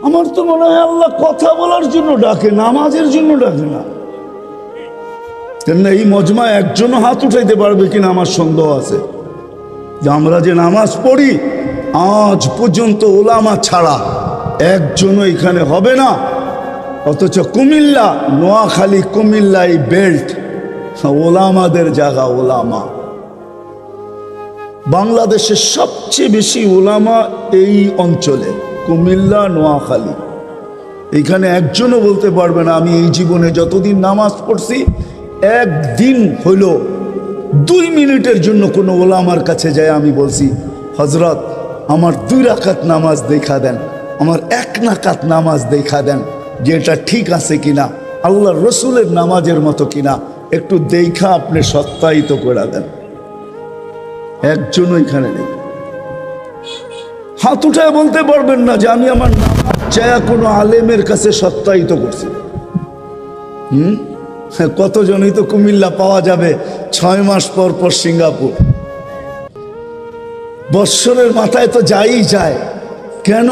আমার তো মনে হয় আল্লাহ কথা বলার জন্য ডাকে, নামাজের জন্য ডাকে না। কেননা এই মজমায় একজনও হাত উঠাইতে পারবে কিনা আমার সন্দেহ আছে যে আমরা যে নামাজ পড়ি আজ পর্যন্ত ওলামা ছাড়া একজনও এখানে হবে না। অথচ কুমিল্লা, নোয়াখালী, কুমিল্লা এই বেল্ট ওলামাদের জায়গা। ওলামা বাংলাদেশের সবচেয়ে বেশি ওলামা এই অঞ্চলে, কুমিল্লা, নোয়াখালী। এখানে একজনও বলতে পারবে না আমি এই জীবনে যতদিন নামাজ পড়ছি একদিন হইল 2 মিনিটের জন্য কোনো ওলামার কাছে যায় আমি বলছি হজরত আমার 2 রাকাত নামাজ দেখা দেন, আমার 1 রাকাত নামাজ দেখা দেন, যে এটা ঠিক আছে কিনা, আল্লাহর রসুলের নামাজের মতো কিনা, একটু দেখা আপনি সত্যায়িত করে দেন। একজনও এখানে নেই। হাত উঠায় বলতে পারবেন না যে আমি আমার নামাজ চায়া কোনো আলেমের কাছে সত্যায়িত করছি। কতজনই তো কুমিল্লা পাওয়া যাবে 6 মাস পর পর সিঙ্গাপুর। বৎসরের মাথায় তো যাই যায়, কেন?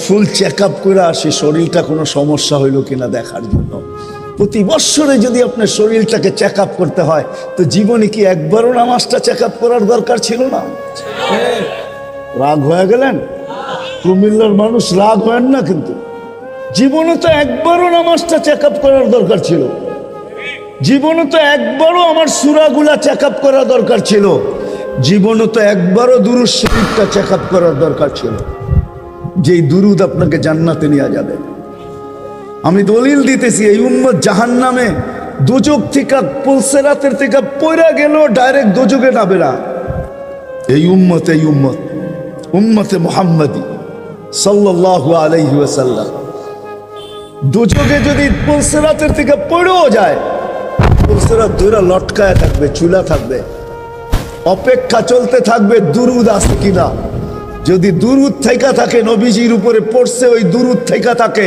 ফুল চেক আপ করে আসি শরীরটা কোনো সমস্যা হইল কিনা দেখার জন্য। প্রতি বৎসরে যদি আপনার শরীরটাকে চেক আপ করতে হয় তো জীবনে কি একবারও নামাজটা চেক আপ করার দরকার ছিল না? রাগ হয়ে গেলেন? কুমিল্লার মানুষ রাগ হয় না, কিন্তু জীবনে তো একবারও নামাজটা চেক আপ করার দরকার ছিল। জীবনে তো একবারও আমার সূরাগুলা চেক আপ করার দরকার ছিল। জীবনে তো একবারও দুরূদ শরীফটা চেক আপ করার দরকার ছিল, যেই দুরূদ আপনাকে জান্নাতে নিয়ে যাবে। আমি দলিল দিতেছি, এই উম্মত জাহান্নামে দোজখ থেকে পুলসেরাতের থেকে পয়রা গেল ডাইরেক্ট দোজখে যাবে না। এই উম্মতে মুহাম্মাদি সাল্লাল্লাহু আলাইহি ওয়াসাল্লাম দোজখে যদি পুলসেরাতের থেকে পড়েও যায়, পুলসেরাত ধরে লটকায় থাকবে, চুলা থাকবে, অপেক্ষা চলতে থাকবে দুরূদ আছে কিনা। যদি দুরূদ থেকে থাকে, নবীজির উপরে পড়ছে, ওই দুরূদ থেকে থাকে,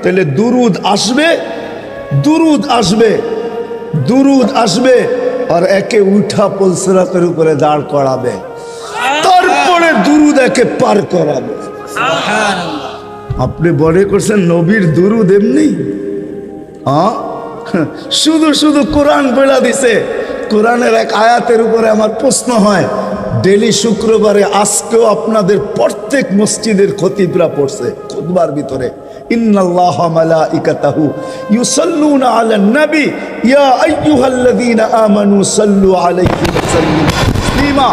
তাহলে দুরূদ আসবে, দুরূদ আসবে, দুরূদ আসবে, আর একে উঠা পুলসেরাতের উপরে দাঁড় করাবে, তারপরে দুরূদ একে পার করাবে। আপনি বলে করছেন নবীর দুরূদ এমনি? শুধু শুধু কোরআন বলে দিছে। কোরআনের এক আয়াতের উপরে আমার প্রশ্ন হয়, ডেলি শুক্রবারে আজকেও আপনাদের প্রত্যেক মসজিদের খতিবরা পড়ছে খুতবার ভিতরে, ইন্নাল্লাহা মালাইকাতাহু ইউসাল্লুনা আলান নবী ইয়া আইয়ুহাল্লাযীনা আমানু সাল্লু আলাইহি ওয়া সাল্লিমু তাসলিমা।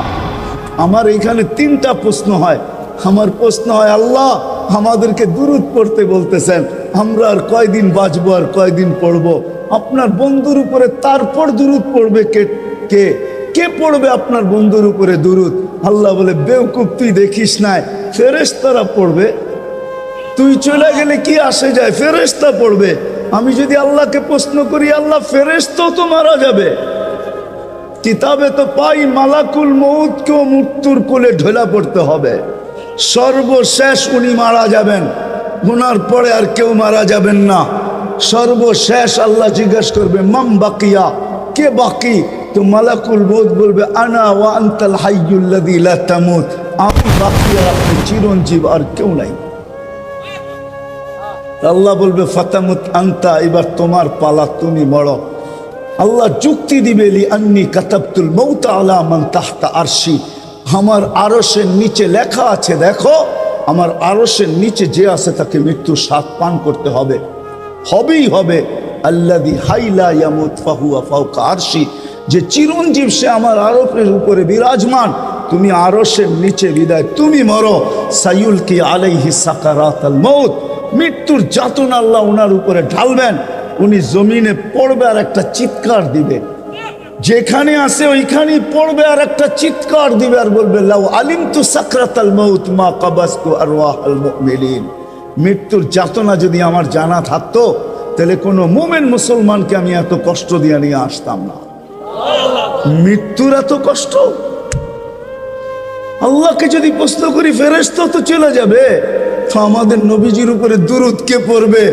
আমার এখানে 3টা প্রশ্ন হয়। আমার প্রশ্ন হয়, আল্লাহ আমাদেরকে দুরূদ পড়তে বলতেছেন, আমরা আর কয়দিন বাঁচবো, আর কয়দিন পড়বো? আপনার বন্ধুর উপরে তারপর দুরূদ পড়বে কে? কে কে পড়বে আপনার বন্ধুর উপরে দুরূদ? আল্লাহ বলে, বেওকুফ তুই দেখিস নাই, ফেরেশতারা পড়বে। তুই চলে গেলে কি আসে যায়, ফেরেশতা পড়বে। আমি যদি আল্লাহকে প্রশ্ন করি, আল্লাহ ফেরেশতাও তো মারা যাবে। কিতাবে তো পাই মালাকুল মউতকেও মৃত্যুর কোলে ঢোলা পড়তে হবে। সর্বশেষ উনি মারা যাবেন, গুনার পরে আর কেউ মারা যাবেন না। সর্বশেষ আল্লাহ জিজ্ঞেস করবে মাম বাকিয়া, কে বাকি? তো মালাকুল মউত বলবে আনা ওয়া আনতাল হাইয়ুল্লাযী লা তামুত, আমি বাকি আর আপনি চিরঞ্জীব, আর কেউ নাই। আল্লাহ বলবে ফাতামুত আনতা, এবার তোমার পালা, তুমি মরো। আল্লাহ যুক্তি দিবে লি আন্নী কাতাবতুল মউত আলা মান তাহতা আরশি, আমার আরশের নিচে লেখা আছে, দেখো আমার আরশের নিচে যে আছে তাকে মৃত্যু স্বাদ পান করতে হবে, হবেই হবে। আল্লাযী হাইলা ইয়ামুত ফাহুয়া ফাওকা আরশি, যে চিরঞ্জীব সে আমার আরশের উপরে বিরাজমান, তুমি আরশের নিচে বিদায়, তুমি মরো। সাইয়ুলকি আলাইহি সাকারাতাল মউত, মৃত্যুর যাতনা আল্লাহ ওনার উপরে ঢালবেন, উনি জমিনে পড়বে আর একটা চিৎকার দিবে, যেখানে আছে ওইখানেই পড়বে আর একটা চিৎকার দিবে, আর বলবে লাউ আলিমতু সাকরাতাল মউত মা কাবাসতু আরওয়াহাল মুমিনিন। মৃত্যুর যাতনা যদি আমার জানা থাকতো তাহলে কোনো মুমিন মুসলমানকে আমি এত কষ্ট দিয়ে নিয়ে আসতাম না। মৃত্যুর এত কষ্ট। আল্লাহকে যদি প্রশ্ন করি, ফেরেশতা তো চলে যাবে, তো আমাদের নবীজির উপরে দুরূদ কে পড়বে?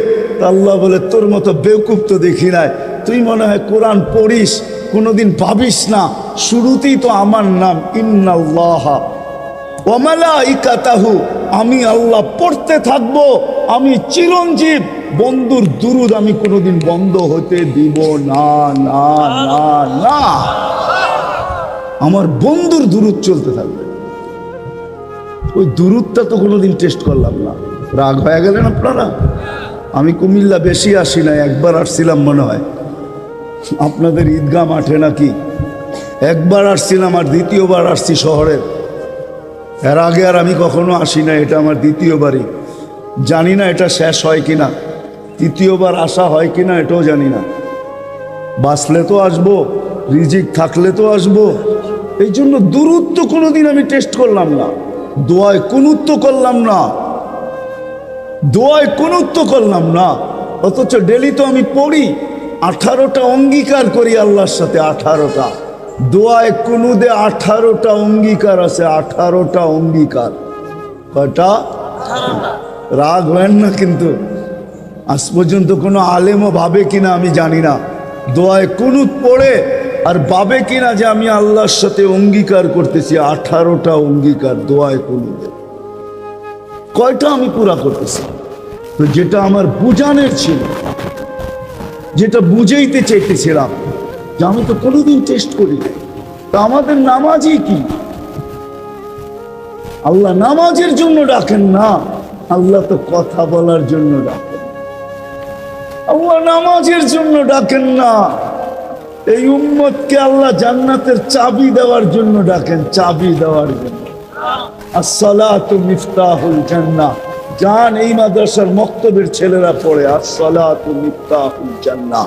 আল্লাহ বলে, তোর মতো বেওকুফ তো দেখি নাই, তুই মনে হয় কোরআন পড়িস, কোনোদিন ভাবিস না শুরুতেই তো আমার নাম, ইন্নাল্লাহা ওয়া মালাইকাতাহু, আমি আল্লাহ পড়তে থাকবো, আমি চিরঞ্জীব, বন্ধুর দুরুদ আমি কোনোদিন বন্ধ হতে দিব না না না না। আমার বন্ধুর দুরুদ চলতে থাকবে। ওই দুরুদটা তো কোনোদিন টেস্ট করলাম না। রাগ হয়ে গেলেন আপনারা? আমি কুমিল্লা বেশি আসি না, একবার আসছিলাম মনে হয় আপনাদের ঈদগাহ মাঠে নাকি, একবার আসছিলাম, আর দ্বিতীয়বার আসছি শহরের। এর আগে আর আমি কখনো আসি না, এটা আমার দ্বিতীয়বারই। জানি না এটা শেষ হয় কিনা, তৃতীয়বার আসা হয় কিনা এটাও জানি না। বাঁচলে তো আসবো, রিজিক থাকলে তো আসবো। এই জন্য দুরুদ তো কোনোদিন আমি টেস্ট করলাম না, দোয়ায় কুনুত তো করলাম না, দোয়ায় কুনুত তো করলাম না। অথচ ডেলি তো আমি পড়ি, 18টা অঙ্গীকার করি আল্লাহর সাথে, 18টা দোয়ায় কুনুদে 18টা অঙ্গীকার আছে, 18টা অঙ্গীকার। কয়টা? রাগ হয় না কিন্তু, আজ পর্যন্ত কোনো আলেমও ভাবে কিনা আমি জানি না, দোয়ায় কুনুত পড়ে আর ভাবে কিনা যে আমি আল্লাহর সাথে অঙ্গীকার করতেছি। 18টা অঙ্গীকার দোয়ায় কুনুদে, কয়টা আমি পুরা করতেছি? তো যেটা আমার বুঝানোর ছিল, যেটা বুঝাইতে চাইতেছিলাম, যে আমি তো কোনোদিন টেস্ট করি না। তা আমাদের নামাজই কি? আল্লাহ নামাজের জন্য ডাকেন না, আল্লাহ তো কথা বলার জন্য ডাকেন। আল্লাহ নামাজের জন্য ডাকেন না, এই উম্মতকে আল্লাহ জান্নাতের চাবি দেওয়ার জন্য ডাকেন, চাবি দেওয়ার জন্য। আসসালাতু মিফতাহুল জান্নাহ। জান, এই মাদ্রাসার মক্তবের ছেলেরা পড়ে, আসসালাতু মিফতাহুল জান্নাহ,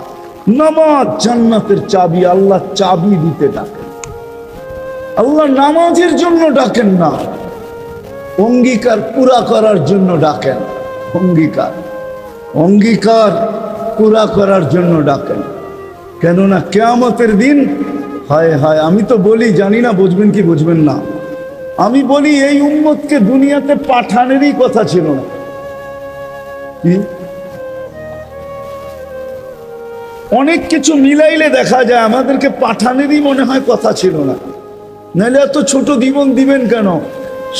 নামাজ জান্নাতের চাবি। আল্লাহ চাবি দিতে ডাকেন, আল্লাহ নামাজের জন্য ডাকেন না, অঙ্গীকার পুরা করার জন্য ডাকেন। অঙ্গীকার অঙ্গীকার পুরা করার জন্য ডাকেন। কেননা কিয়ামতের দিন, হায় হায়, আমি তো বলি, জানি না বুঝবেন কি বুঝবেন না, আমি বলি এই উম্মতকে দুনিয়াতে পাঠানেরই কথা ছিল না। কি অনেক কিছু মিলাইলে দেখা যায় আমাদেরকে পাঠানেরই মনে হয় কথা ছিল না। নাহলে এত ছোট জীবন দিবেন কেন?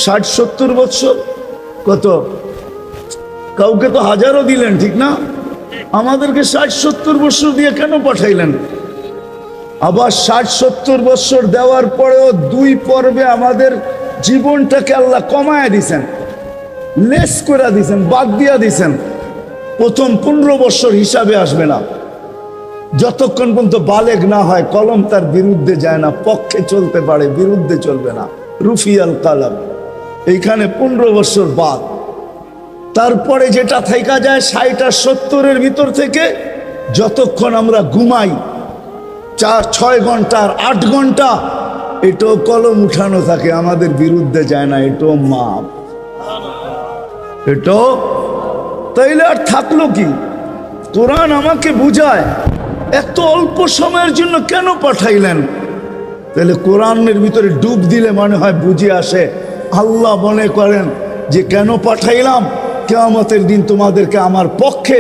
60-70 বছর, কত কাউকে তো হাজারও দিলেন, ঠিক না? আমাদেরকে 60-70 বছর দিয়ে কেন পাঠাইলেন? আবার 60-70 বছর দেওয়ার পরেও 2 পর্বে আমাদের জীবনটাকে আল্লাহ কমায় দিছেন, লেস করে দিছেন, বাদ দিয়া দিছেন। প্রথম 15 বছর হিসাবে আসবে না, যতক্ষণ পর্যন্ত বালেগ না হয়, কলম তার বিরুদ্ধে যায় না, পক্ষে চলতে পারে, বিরুদ্ধে চলবে না, রুফিয়াল কালাম। এইখানে 15 বছর বাদ। তারপরে যেটা থাইকা যায় 60 আর 70-এর ভিতর থেকে, যতক্ষণ আমরা ঘুমাই 4-6 ঘন্টা আর 8 ঘন্টা, এটাও কলম উঠানো থাকে, আমাদের বিরুদ্ধে যায় না, এটাও মাপ, এটাও। তাইলে আর থাকলো কি? কোরআন আমাকে বুঝায় এত অল্প সময়ের জন্য কেন পাঠাইলেন। তাহলে কোরআনের ভিতরে ডুব দিলে মনে হয় বুঝে আসে। আল্লাহ মনে করেন যে কেন পাঠাইলাম, কিয়ামতের দিন তোমাদেরকে আমার পক্ষে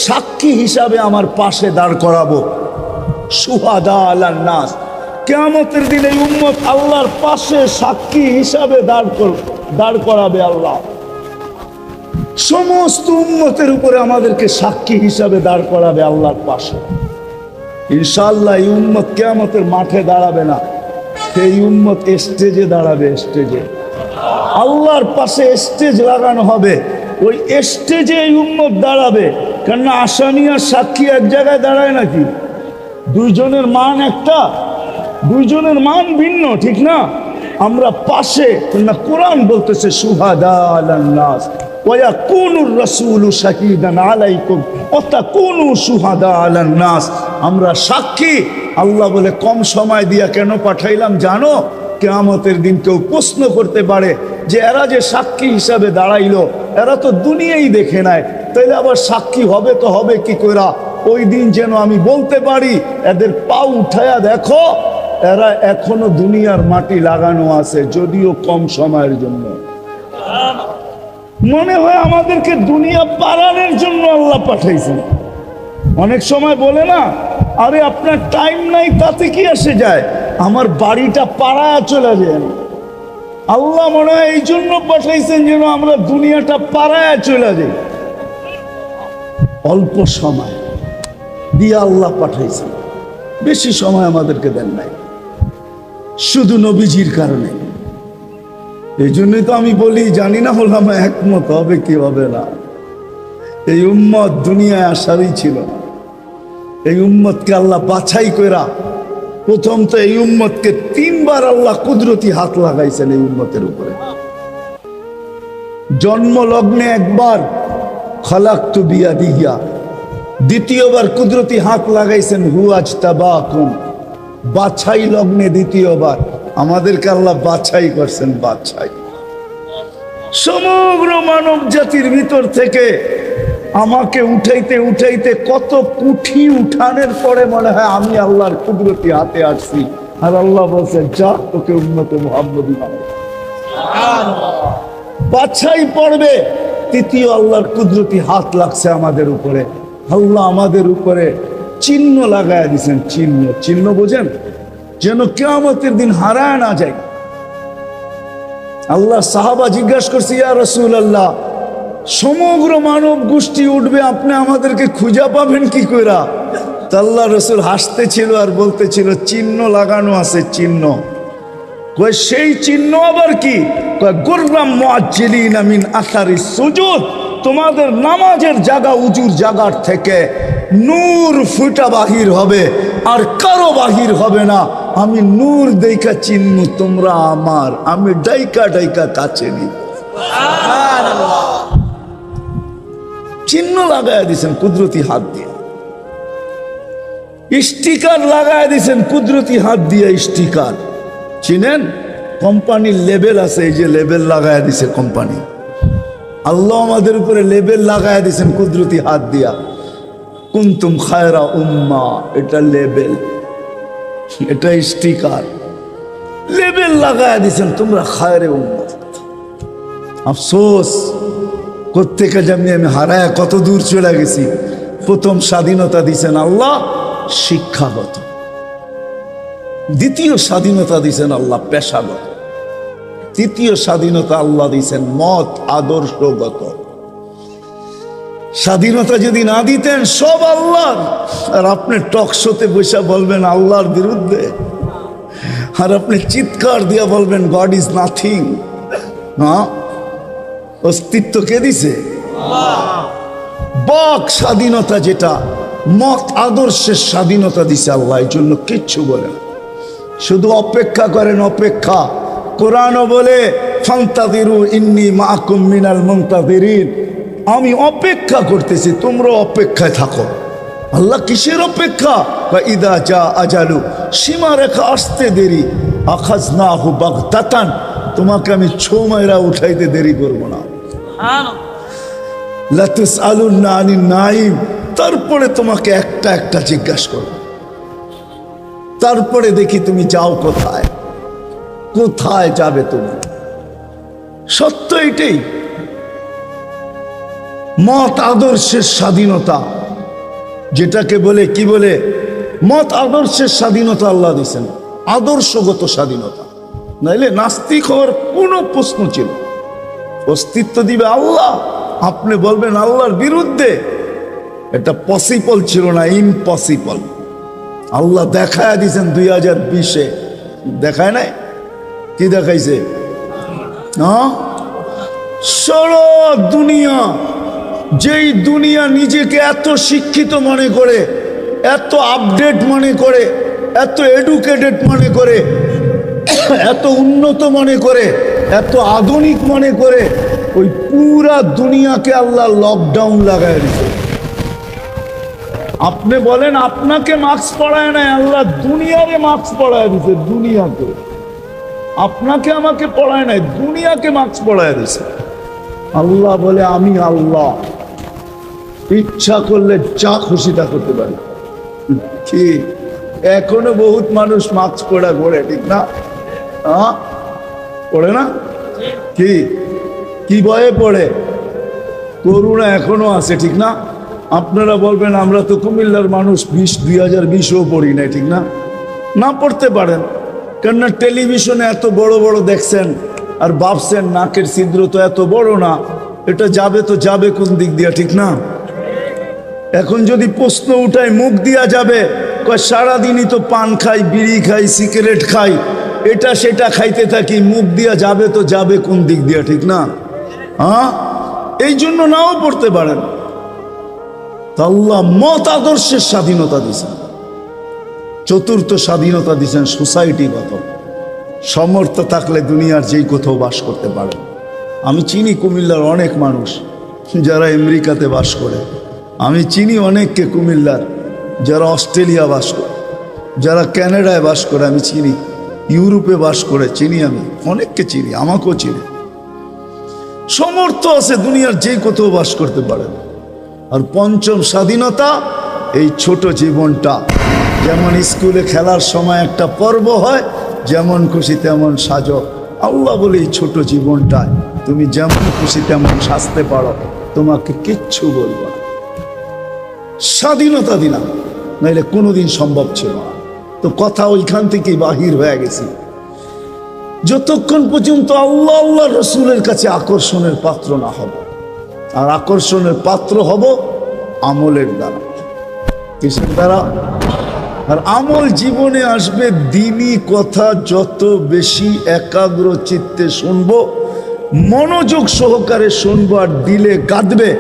সাক্ষী হিসাবে আমার পাশে দাঁড় করাবো, শুহাদা আলান নাস। কিয়ামতের দিন এই উম্মত আল্লাহর পাশে সাক্ষী হিসাবে দাঁড় করাবে আল্লাহ। সমস্ত উম্মতের উপরে আমাদেরকে সাক্ষী হিসাবে দাঁড় করাবে আল্লাহর পাশে। ইনশাআল্লাহ এই উম্মত কিয়ামতের মাঠে দাঁড়াবে না, এই উম্মত স্টেজে দাঁড়াবে, স্টেজে আল্লাহর পাশে স্টেজ লাগানো হবে, ওই স্টেজে এই উম্মত দাঁড়াবে। কেননা আসামি আর সাক্ষী এক জায়গায় দাঁড়ায় নাকি? দুইজনের মান একটা, দুইজনের মান ভিন্ন, ঠিক না? আমরা পাশে, না কোরআন বলতেছে শুহাদা আলান নাস ওয়া ইয়াকুনুর রাসূলু শাহীদান আলাইকুম ওয়া তাকুনু শুহাদা আলান নাস। আমরা সাক্ষী। আল্লাহ বলে কম সময় দিয়া কেন পাঠাইলাম জানো? কিয়ামতের দিন কেউ প্রশ্ন করতে পারে যে এরা যে সাক্ষী হিসাবে দাঁড়াইলো, এরা তো দুনিয়াই দেখে নাই, তাইলে আবার সাক্ষী হবে তো হবে কি কইরা? ওই দিন যেন আমি বলতে পারি এদের পা উঠায়া দেখো, এরা এখনো দুনিয়ার মাটি লাগানো আছে, যদিও কম সময়ের জন্য। মনে হয় আমাদেরকে দুনিয়া পালানোর জন্য আল্লাহ পাঠাইছেন। অনেক সময় বলে না, আরে আপনার টাইম নাই, তাতে কি আসে যায়, আমার বাড়িটা পাড়ায় চলে যায়, আল্লাহ মনে হয় এই জন্য পাঠাইছেন যেন আমরা দুনিয়াটা পাড়ায় চলে যাই। অল্প সময় দিয়ে আল্লাহ পাঠাইছেন, বেশি সময় আমাদেরকে দেন নাই, শুধু নবীজির কারণে। এই জন্যই তো আমি বলি, জানি না হলাম একমত হবে কি হবে না। এই উম্মত দুনিয়ায় আসারই ছিল না। এই উম্মতকে আল্লাহ বাছাই কইরা প্রথম তো এই উম্মতকে 3 বার আল্লাহ কুদরতি হাত লাগাইছেন এই উম্মতের উপরে। জন্ম লগ্নে একবার খালাকতু বিয়াদিয়া, দ্বিতীয়বার কুদরতি হাত লাগাইছেন হুয়াজতাবাকুম, বাছাই লগ্নে দ্বিতীয়বার আমাদেরকে আল্লাহ বাছাই করছেন। বাছাই সমগ্র মানব জাতির ভিতর থেকে আমাকে উঠাইতে উঠাইতে কত কুঠি উঠানের পরে মনে হয় আমি আল্লাহর কুদরতি হাতে আসছি, আর আল্লাহ বলছেন যা তোকে উম্মতে মুহাম্মদী বানাবো। বাছাই পড়বে, তৃতীয় আল্লাহর কুদরতি হাত লাগছে আমাদের উপরে। আল্লাহ আমাদের উপরে চিহ্ন লাগায় দিয়েছেন। চিহ্ন, চিহ্ন বোঝেন, যেন কিয়ামতের দিন হারায় না যায়। আল্লাহ সাহাবা জিজ্ঞাসা করছে, ইয়া রাসূলুল্লাহ, সমগ্র মানব গোষ্ঠী উঠবে, আপনি আমাদেরকে খুঁজে পাবেন কি কইরা? তা আল্লাহ রাসূল হাসতেছিল আর বলতেছিল, চিহ্ন লাগানো আছে। চিহ্ন কয় সেই চিহ্ন আবার কি? কয় গুররাম মুআজ্জিলিনা মিন আসারিস সুজুদ, তোমাদের নামাজের জায়গা উজুর জায়গার থেকে নূর ফুটা বাহির হবে, আর কারো বাহির হবে না। আমি নূর দেখা চিহ্ন, তোমরা আমার, আমি ডাইকা ডাইকা কাছে নি। চিহ্ন লাগায় দিয়েছেন কুদরতি হাত দিয়ে, স্টিকার লাগায় দিয়েছেন কুদরতি হাত দিয়ে। স্টিকার চিনেন? কোম্পানির লেবেল আছে, এই যে লেবেল লাগায় দিছে কোম্পানি। আল্লাহ আমাদের উপরে লেবেল লাগায় দিয়েছেন কুদরতি হাত দিয়া। কুনতুম খায়রা উম্মাহ, এটা লেবেল, এটা স্টিকার, লেবেল লাগায় দিয়েছেন তোমরা খায়রে উম্মাহ। আফসোস কোত্থেকে যেমনি আমি হারায় কত দূর চলে গেছি। প্রথম স্বাধীনতা দিয়েছেন আল্লাহ শিক্ষাগত, দ্বিতীয় স্বাধীনতা দিয়েছেন আল্লাহ পেশাগত, তৃতীয় স্বাধীনতা আল্লাহ দিয়েছেন মত আদর্শগত। স্বাধীনতা যদি না দিতেন সব আল্লাহর, আর আপনি টক শোতে বসে বলবেন আল্লাহর বিরুদ্ধে, আর আপনি চিৎকার দিয়ে বলবেন গড ইজ নাথিং। হ্যাঁ, অস্তিত্ব কে দিছে? বাক স্বাধীনতা, যেটা মত আদর্শের স্বাধীনতা দিছে আল্লাহ। এই জন্য কিচ্ছু বলেন, শুধু অপেক্ষা করেন, অপেক্ষা। কোরআনও বলে ফান্তাযিরু ইন্নী মাআকুম মিনাল মুনতাযিরিন, আমি অপেক্ষা করতেছি, তোমরা অপেক্ষায় থাকো। আল্লাহ কিসের অপেক্ষা? ইদা জা আজালু, সীমারেখা আসতে দেরি, আখাযনাহু বাগতাতান, তোমাকে আমি ছো মাইরা উঠাইতে দেরি করব না। লা তুসআলুনা আনিন নাঈম, তারপরে তোমাকে একটা একটা জিজ্ঞাসা করব, তারপরে দেখি তুমি যাও কোথায়, কোথায় যাবে তুমি। সত্য এটাই, মত আদর্শের স্বাধীনতা, যেটাকে বলে কি বলে, মত আদর্শের স্বাধীনতা আল্লাহ দিয়েছেন, আদর্শগত স্বাধীনতা। নাইলে নাস্তিক হওয়ার কোনো প্রশ্ন ছিল। অস্তিত্ব দিবে আল্লাহ, আপনি বলবেন আল্লাহর বিরুদ্ধে, এটা পসিবল ছিল না, ইম্পসিবল। আল্লাহ দেখায় দিয়েছেন 2020-এ, দেখায় নাই? কি দেখাইছে? হ্যাঁ, সারা দুনিয়া, যেই দুনিয়া নিজেকে এত শিক্ষিত মনে করে, এত আপডেট মনে করে, এত এডুকেটেড মনে করে, এত উন্নত মনে করে, এত আধুনিক মনে করে, ওই পুরা দুনিয়াকে আল্লাহ লকডাউন লাগায় দিচ্ছে। আপনি বলেন আপনাকে মাস্ক পড়ায় নাই, আল্লাহ দুনিয়ারে মাস্ক পড়ায় দিছে। দুনিয়াকে, আপনাকে আমাকে পড়ায় নাই, দুনিয়াকে মাস্ক পড়ায় দিছে। আল্লাহ বলে আমি আল্লাহ, ইচ্ছা করলে যা খুশি তা করতে পারি। কি এখনো বহুত মানুষ মাস্ক পড়া ঘোরে, ঠিক না? হ্যাঁ, পড়ে না? কি কি ভয়ে পড়ে? করোনা এখনো আছে, ঠিক না? আপনারা বলবেন আমরা তো কুমিল্লার মানুষ, 2020-ও পড়ি নাই, ঠিক না? না পড়তে পারেন, কেননা টেলিভিশনে এত বড় বড় দেখছেন, আর ভাবছেন নাকের ছিদ্র তো এত বড় না, এটা যাবে তো যাবে কোন দিক দিয়া, ঠিক না? এখন যদি প্রশ্ন উঠায় মুখ দিয়া যাবে, কয় সারাদিনই তো পান খাই, বিড়ি খাই, সিগারেট খাই, এটা সেটা খাইতে থাকি, মুখ দিয়া যাবে তো যাবে কোন দিক দিয়া, ঠিক না? হ্যাঁ, এই জন্য নাও পড়তে পারেন। আল্লাহ মত আদর্শের স্বাধীনতা দিয়েছেন, চতুর্থ স্বাধীনতা দিয়েছেন সোসাইটিগত। সমর্থ থাকলে দুনিয়ার যেই কোথাও বাস করতে পারে। আমি চিনি কুমিল্লার অনেক মানুষ যারা আমেরিকাতে বাস করে, আমি চিনি অনেককে কুমিল্লার যারা অস্ট্রেলিয়া বাস করে, যারা কানাডায় বাস করে, আমি চিনি ইউরোপে বাস করে, চিনি আমি অনেককে চিনি, আমাকেও চিনি। সমর্থ আছে দুনিয়ার যেই কোথাও বাস করতে পারে। আর পঞ্চম স্বাধীনতা এই ছোট জীবনটা, যেমন স্কুলে খেলার সময় একটা পর্ব হয়, যেমন খুশি তেমন সাজো। আল্লাহ বলে এই ছোট জীবনটায় তুমি যেমন খুশি তেমন সাজতে পারো, তোমাকে কিচ্ছু বলবো না। স্বাধীনতা দিলাম, নাইলে কোনোদিন সম্ভব ছিল না। তো কথা ওইখান থেকেই বাহির হয়ে গেছি। যতক্ষণ পর্যন্ত আল্লাহ আল্লাহ রসুলের কাছে আকর্ষণের পাত্র না হব, আর আকর্ষণের পাত্র হব আমলের দ্বারা। কিসের দ্বারা? আর আমল জীবনে আসবে দ্বীনি কথা যত বেশি একাগ্র চিত্তে শুনবো, মনোযোগ সহকারে শুনবো আর দিলে গাঁদবে,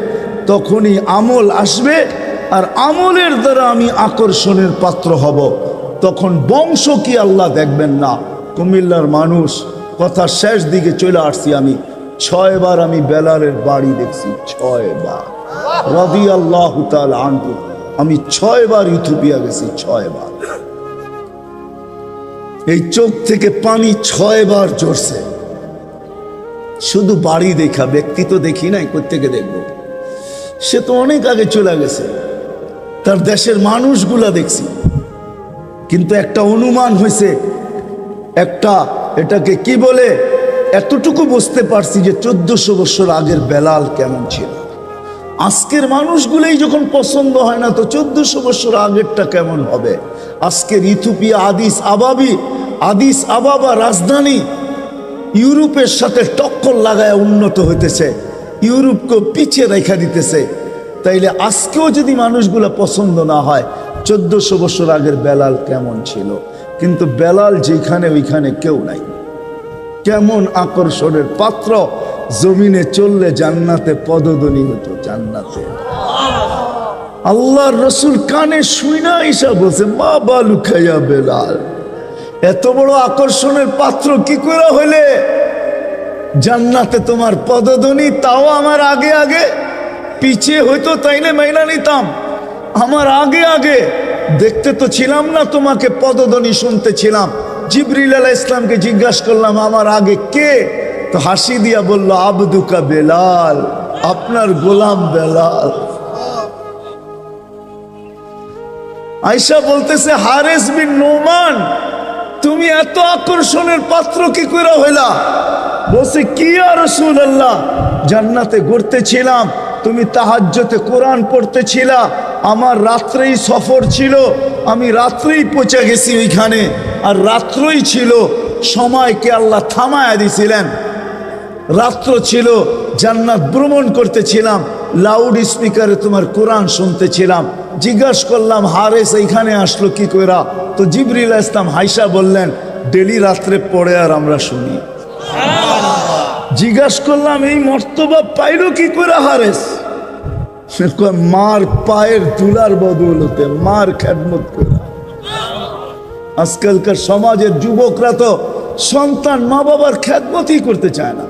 তখনই আমল আসবে। আর আমলের দ্বারা আমি আকর্ষণের পাত্র হব। তখন বংশ কি আল্লাহ দেখবেন না। কুমিল্লার মানুষ, কথা শেষ দিকে চলে আসছি আমি, 6 বার আমি বেলালের বাড়ি দেখছি, 6 বার রাদিয়াল্লাহু তাআলা আনহু। আমি 6 বার ইথিওপিয়া গেছি, 6 বার। এই চোখ থেকে পানি 6 বার ঝরছে, শুধু বাড়ি দেখা, ব্যক্তি তো দেখি নাই, কোত্থেকে দেখবো? সে তো অনেক আগে চলে গেছে, তার দেশের মানুষগুলা দেখছি। কিন্তু একটা অনুমান হয়েছে, একটা এটাকে কি বলে, এতটুকু বুঝতে পারছি যে 1400 বছর আগের বেলাল কেমন ছিল। আজকের মানুষগুলোই যখন পছন্দ হয় না, তো 1400 বছর আগেরটা কেমন হবে? আজকের ইথিওপিয়া আদিস আবাবা রাজধানী ইউরোপের সাথে টক্কর লাগায় উন্নত হইতেছে, ইউরোপকে পিছিয়ে রেখা দিতেছে। তাইলে আজকেও যদি মানুষগুলো পছন্দ না হয়, 1400 বছর আগের বেলাল কেমন ছিল? কিন্তু বেলাল যেখানে ওইখানে কেউ নাই। কেমন আকর্ষণের পাত্র! জমিনে চললে জান্নাতে পদধ্বনি হতো, জান্নাতে। আল্লাহর রসুল কানে শুইনা ঈসা বলছে, মা বালু খাইয়া বেলাল, এত বড় আকর্ষণের পাত্র কি করে হইলে? জান্নাতে তোমার পদধ্বনি, তাও আমার আগে আগে। পিছিয়ে হইতো তাইলে মাইনা নিতাম, আমার আগে আগে। দেখতে তো ছিলাম না তোমাকে, পদধ্বনি শুনতে ছিলাম। জিবরিল আলাইহিস সালামকে জিজ্ঞাসা করলাম, আমার আগে কে? তো হাসি দিয়া বলল, আবদুকা বেলাল, আপনার গোলাম বেলাল। আয়েশা বলতেছে, হারেস বিন নোমান, তুমি এত আকর্ষণের পাত্র কি করে হইলা? বলছে, কি ইয়া রাসূলুল্লাহ, জান্নাতে ঘুরতেছিলাম, তুমি তাহাজ্জুদে কোরআন পড়তেছিলা, আমার রাত্রেই সফর ছিল, আমি রাত্রেই পৌঁছে গেছি ওইখানে, আর রাত্রই ছিল, সময়কে আল্লাহ থামায়া দিছিলেন। রাত্র ছিল, জান্নাত ভ্রমণ করতেছিলাম, লাউড স্পিকারে তোমার কোরআন শুনতেছিলাম। জিজ্ঞাসা করলাম, হারেস এইখানে আসলো কি কইরা? তো জিবরিল আলাইহিস সালাম হাইসা বললেন, ডেলি রাত্রে পড়ে আর আমরা শুনি। জিজ্ঞাসা করলাম, এই মর্তবা পাইলো কি করে হারেস? মার পায়ের ধুলার বদৌলতে, মার খেদমত করে। আজকালকার সমাজের যুবকরা তো সন্তান মা বাবার খেদমতই করতে চায় না।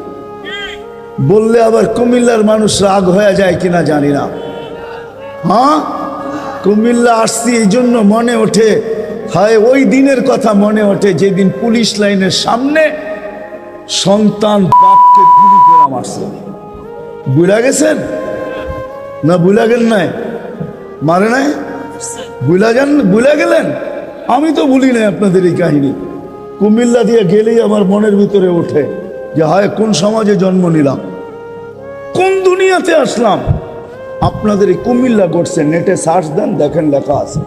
বললে আবার কুমিল্লার মানুষ রাগ হয়ে যায় কিনা জানি না। হ্যাঁ, কুমিল্লা আসছি এই জন্য মনে ওঠে, হয় ওই দিনের কথা মনে ওঠে যেদিন পুলিশ লাইনের সামনে সন্তান বাপকে গুলি করে মারছে। বুঝা গেছেন না? বুঝা গেল নাই? মারে নাই? বুঝা গেলেন? আমি তো ভুলি নাই আপনাদের এই কাহিনী। কুমিল্লা দিয়ে গেলেই আমার মনের ভিতরে ওঠে যে হায়, কোন সমাজে জন্ম নিলাম, কোন দুনিয়াতে আসলাম। আপনাদের এই কুমিল্লা ঘটছে, নেটে সার্চ দেন, দেখেন লেখা আছে,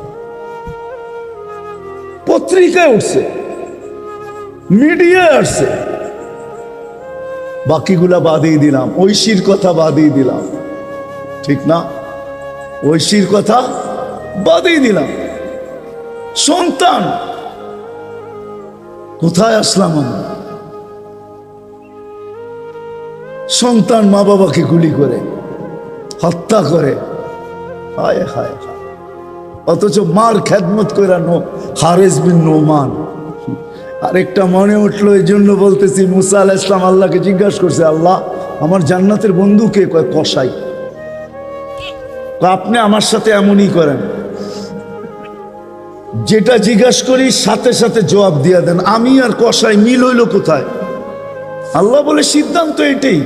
পত্রিকায় উঠছে, মিডিয়ায় আসছে। বাকিগুলা বাদেই দিলাম, ঐশীর কথা বাদেই দিলাম, ঠিক না? ঐশীর কথা বাদেই দিলাম। সন্তান কোথায় আসলাম আমরা? সন্তান মা বাবাকে গুলি করে হত্যা করে, হায় হায় হায়। অথচ মার খেদমত করে হারেস বিন নোমান। আরেকটা মনে উঠলো, এই জন্য বলতেছি, মুসা আলাইহিস সালাম আল্লাহকে জিজ্ঞাসা করছে, আল্লাহ আমার জান্নাতের বন্ধু কে? কয় কসাই। আপনি আমার সাথে এমনই করেন, যেটা জিজ্ঞাসা করি সাথে সাথে জবাব দিয়ে দেন। আমি আর কসাই মিল হইল কোথায়? আল্লাহ বলে সিদ্ধান্ত এটাই,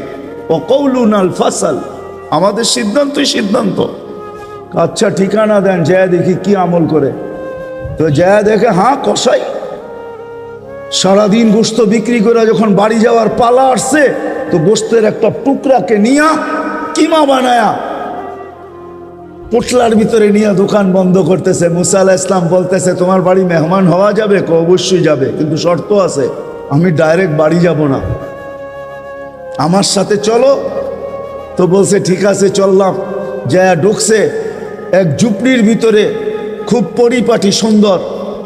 ওয়াকাউলুনাল ফাসাল, আমাদের সিদ্ধান্তই সিদ্ধান্ত। আচ্ছা ঠিকানা দেন, যায় দেখি কি আমল করে। তো যায় দেখে, হ্যাঁ কসাই। সারাদিন গোস্ত বিক্রি করে যখন বাড়ি যাওয়ার পালা আসছে, তো গোস্তের একটা টুকরাকে নিয়া কিমা বানায়া পোটলার ভিতরে নিয়ে দোকান বন্ধ করতেছে। মুসা আলাইহিস সালাম বলতেছে, তোমার বাড়ি মেহমান হওয়া যাবে? অবশ্যই যাবে, কিন্তু শর্ত আছে, আমি ডাইরেক্ট বাড়ি যাব না, আমার সাথে চলো। তো বলছে ঠিক আছে চললাম। যায় ঢুকছে এক ঝুপড়ির ভিতরে, খুব পরিপাটি সুন্দর।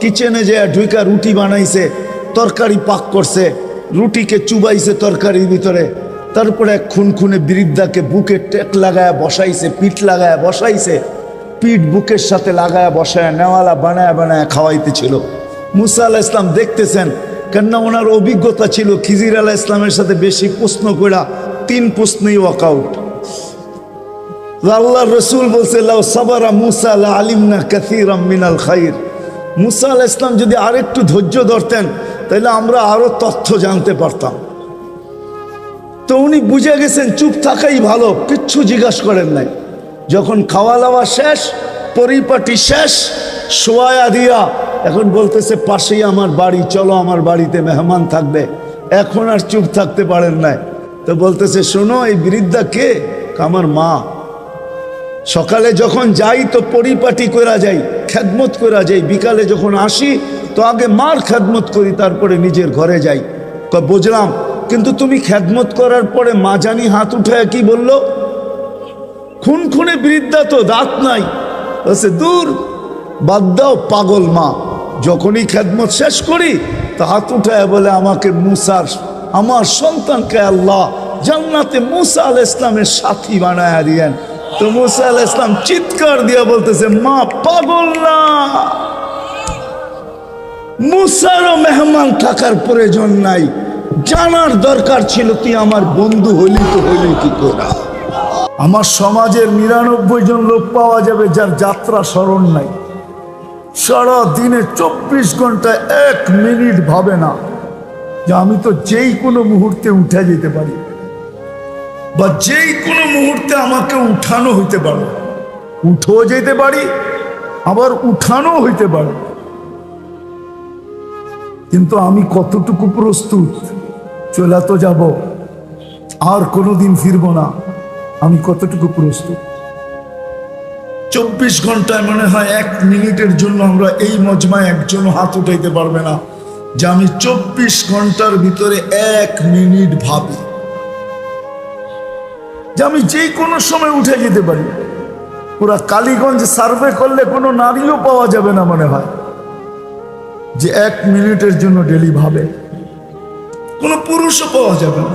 কিচেনে যায় ঢুকা রুটি বানাইছে, তরকারি পাক করছে, রুটিকে চুবাইছে তরকারির ভিতরে। তারপরে এক খুনখুনে বৃদ্ধাকে বুকে টেক লাগায়া বসাইছে, পিঠ লাগায়া বসাইছে, পিঠ বুকের সাথে লাগায়া বসায় নেওয়ালা বানায়া বানায়া খাওয়াইতেছিল। মুসা আলাইহিস সালাম দেখতেছেন, কেননা ওনার অভিজ্ঞতা ছিল খিজির আলাইহিস সালামের সাথে বেশি প্রশ্ন কইরা 3 প্রশ্নই ওয়াকআউট। আল্লাহর রাসূল বলছে, লাউ সাবারা মুসা লা আলিমনা কাসীরাম মিনাল খাইর। মুসা আলাইহিস সালাম যদি আরেকটু ধৈর্য ধরতেন, তাহলে আমরা আরো তথ্য জানতে পারতাম। তো উনি বুঝে গেছেন চুপ থাকাই ভালো, কিচ্ছু জিজ্ঞাসা করেন নাই। যখন খাওয়া দাওয়া শেষ, পরিপাটি শেষ, শোয়া দিয়া এখন বলতেছে, পাশেই আমার বাড়ি, চলো আমার বাড়িতে মেহমান থাকবে। এখন আর চুপ থাকতে পারেন নাই। তো বলতেছে, শোনো এই বৃদ্ধা কে? আমার মা। সকালে যখন যাই তো পরিপাটি করা যাই, খেদমত করা যাই, বিকালে যখন আসি তো আগে মার খেদমত করি, তারপরে নিজের ঘরে যাই। বুঝলাম, কিন্তু তুমি খেদমত করার পরে মা জানি হাত উঠায় কি বললো? খুনখুনে বৃদ্ধা, তো দাঁত নাই। বলছে, দূর বাদ দাও পাগল মা। যখনই খেদমত শেষ করি তো হাত উঠায় বলে, আমাকে মুসার, আমার সন্তানকে আল্লাহ জান্নাতে মুসা আলাইহিস সালামের সাথী বানায়া দিয়েন। তো মুসা আলাইহিস সালাম চিৎকার দিয়া বলতেছে, মা পাগল না, মুসারও মেহমান থাকার প্রয়োজন নাই, জানার দরকার ছিল তুই আমার বন্ধু হলি, তো হলি কি করে? আমার সমাজের 99 জন লোক পাওয়া যাবে যার যাত্রা স্মরণ নাই। সারা দিনে 24 ঘন্টায় 1 মিনিট ভাবে না যে আমি তো যেই কোনো মুহূর্তে উঠে যেতে পারি, বা যেই কোনো মুহূর্তে আমাকে উঠানো হইতে পারে। উঠেও যেতে পারি, আবার উঠানো হইতে পারে, কিন্তু আমি কতটুকু প্রস্তুত? চলে তো যাব, আর কোনোদিন ফিরবো না, আমি কতটুকু প্রস্তুত? 24 ঘন্টায় মনে হয় 1 মিনিটের জন্য আমরা এই মজমায় একজনও হাত উঠাইতে পারবে না যে আমি 24 ঘন্টার ভিতরে 1 মিনিট ভাবি যে আমি যে কোনো সময় উঠে যেতে পারি। পুরা কালীগঞ্জ সার্ভে করলে কোনো নারীও পাওয়া যাবে না মনে হয় যে 1 মিনিটের জন্য ডেলি ভাবে। কোনো পুরুষও পাওয়া যাবে না,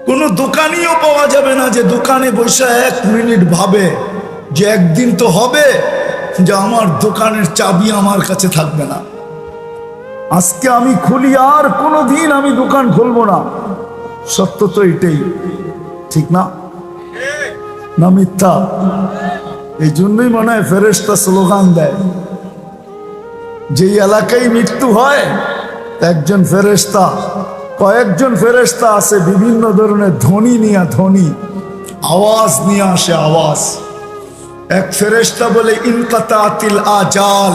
কোনো দোকানিও পাওয়া যাবে না যে দোকানে বসে 1 মিনিট ভাবে যে একদিন তো হবে যে আমার দোকানের চাবি আমার কাছে থাকবে না, আজকে আমি খুলি, আর কোনোদিন আমি দোকান খুলবো না। সত্য তো এটাই, ঠিক না? না মিথ্যা? এই জন্যই মনে হয় ফেরেশতা স্লোগান দেয়, যেই এলাকায় মৃত্যু হয় একজন ফেরেশতা, কয়েকজন ফেরেশতা আছে বিভিন্ন ধরনের ধ্বনি নিয়ে, ধ্বনি আওয়াজ নিয়ে আসে, আওয়াজ। এক ফেরেশতা বলে, ইনকাতাতিল আজাল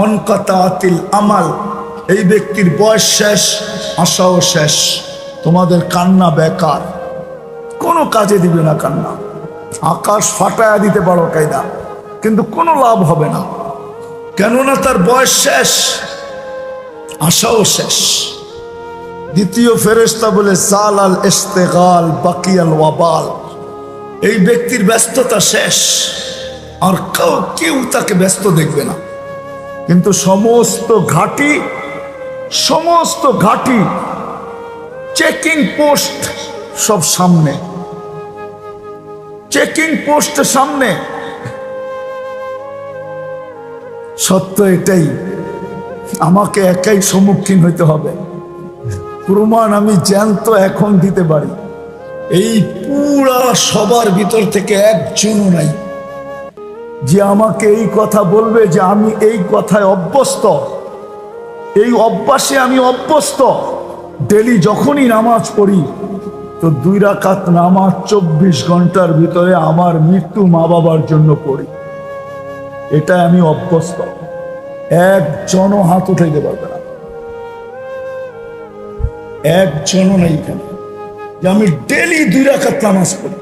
অনকাতাতিল আমাল, এই ব্যক্তির বয়স শেষ, আশাও শেষ, তোমাদের কান্না বেকার, কোনো কাজে দিবে না কান্না। আকাশ ফাটায়া দিতে পারো কায়দা, কিন্তু কোনো লাভ হবে না, কেননা তার বয়স শেষ, আশাও শেষ। দ্বিতীয় ফেরেশতা বলে সাল আল ইস্তেগাল বাকিয়াল ওয়াবাল, এই ব্যক্তির ব্যস্ততা শেষ, আর কেউ তাকে ব্যস্ত দেখবে না। কিন্তু সমস্ত ঘাঁটি চেকিং পোস্ট সব সামনে, চেকিং পোস্টের সামনে। সত্য এটাই, আমাকে একাই সম্মুখীন হইতে হবে। প্রমাণ আমি জ্যান্ত এখন দিতে পারি, এই পুরা সবার ভিতর থেকে একজনও নাই যে আমাকে এই কথা বলবে যে আমি এই কথায় অভ্যস্ত, এই অভ্যাসে আমি অভ্যস্ত। ডেলি যখনই নামাজ পড়ি তো 2 রাকাত নামাজ 24 ঘন্টার ভিতরে আমার মৃত্যু মা বাবার জন্য পড়ি, এটা আমি অভ্যস্ত। একজনও হাত উঠাইতে পারবে না, একজনও নাই এখানে যে আমি ডেলি 2 রাকাত নামাজ পড়ি।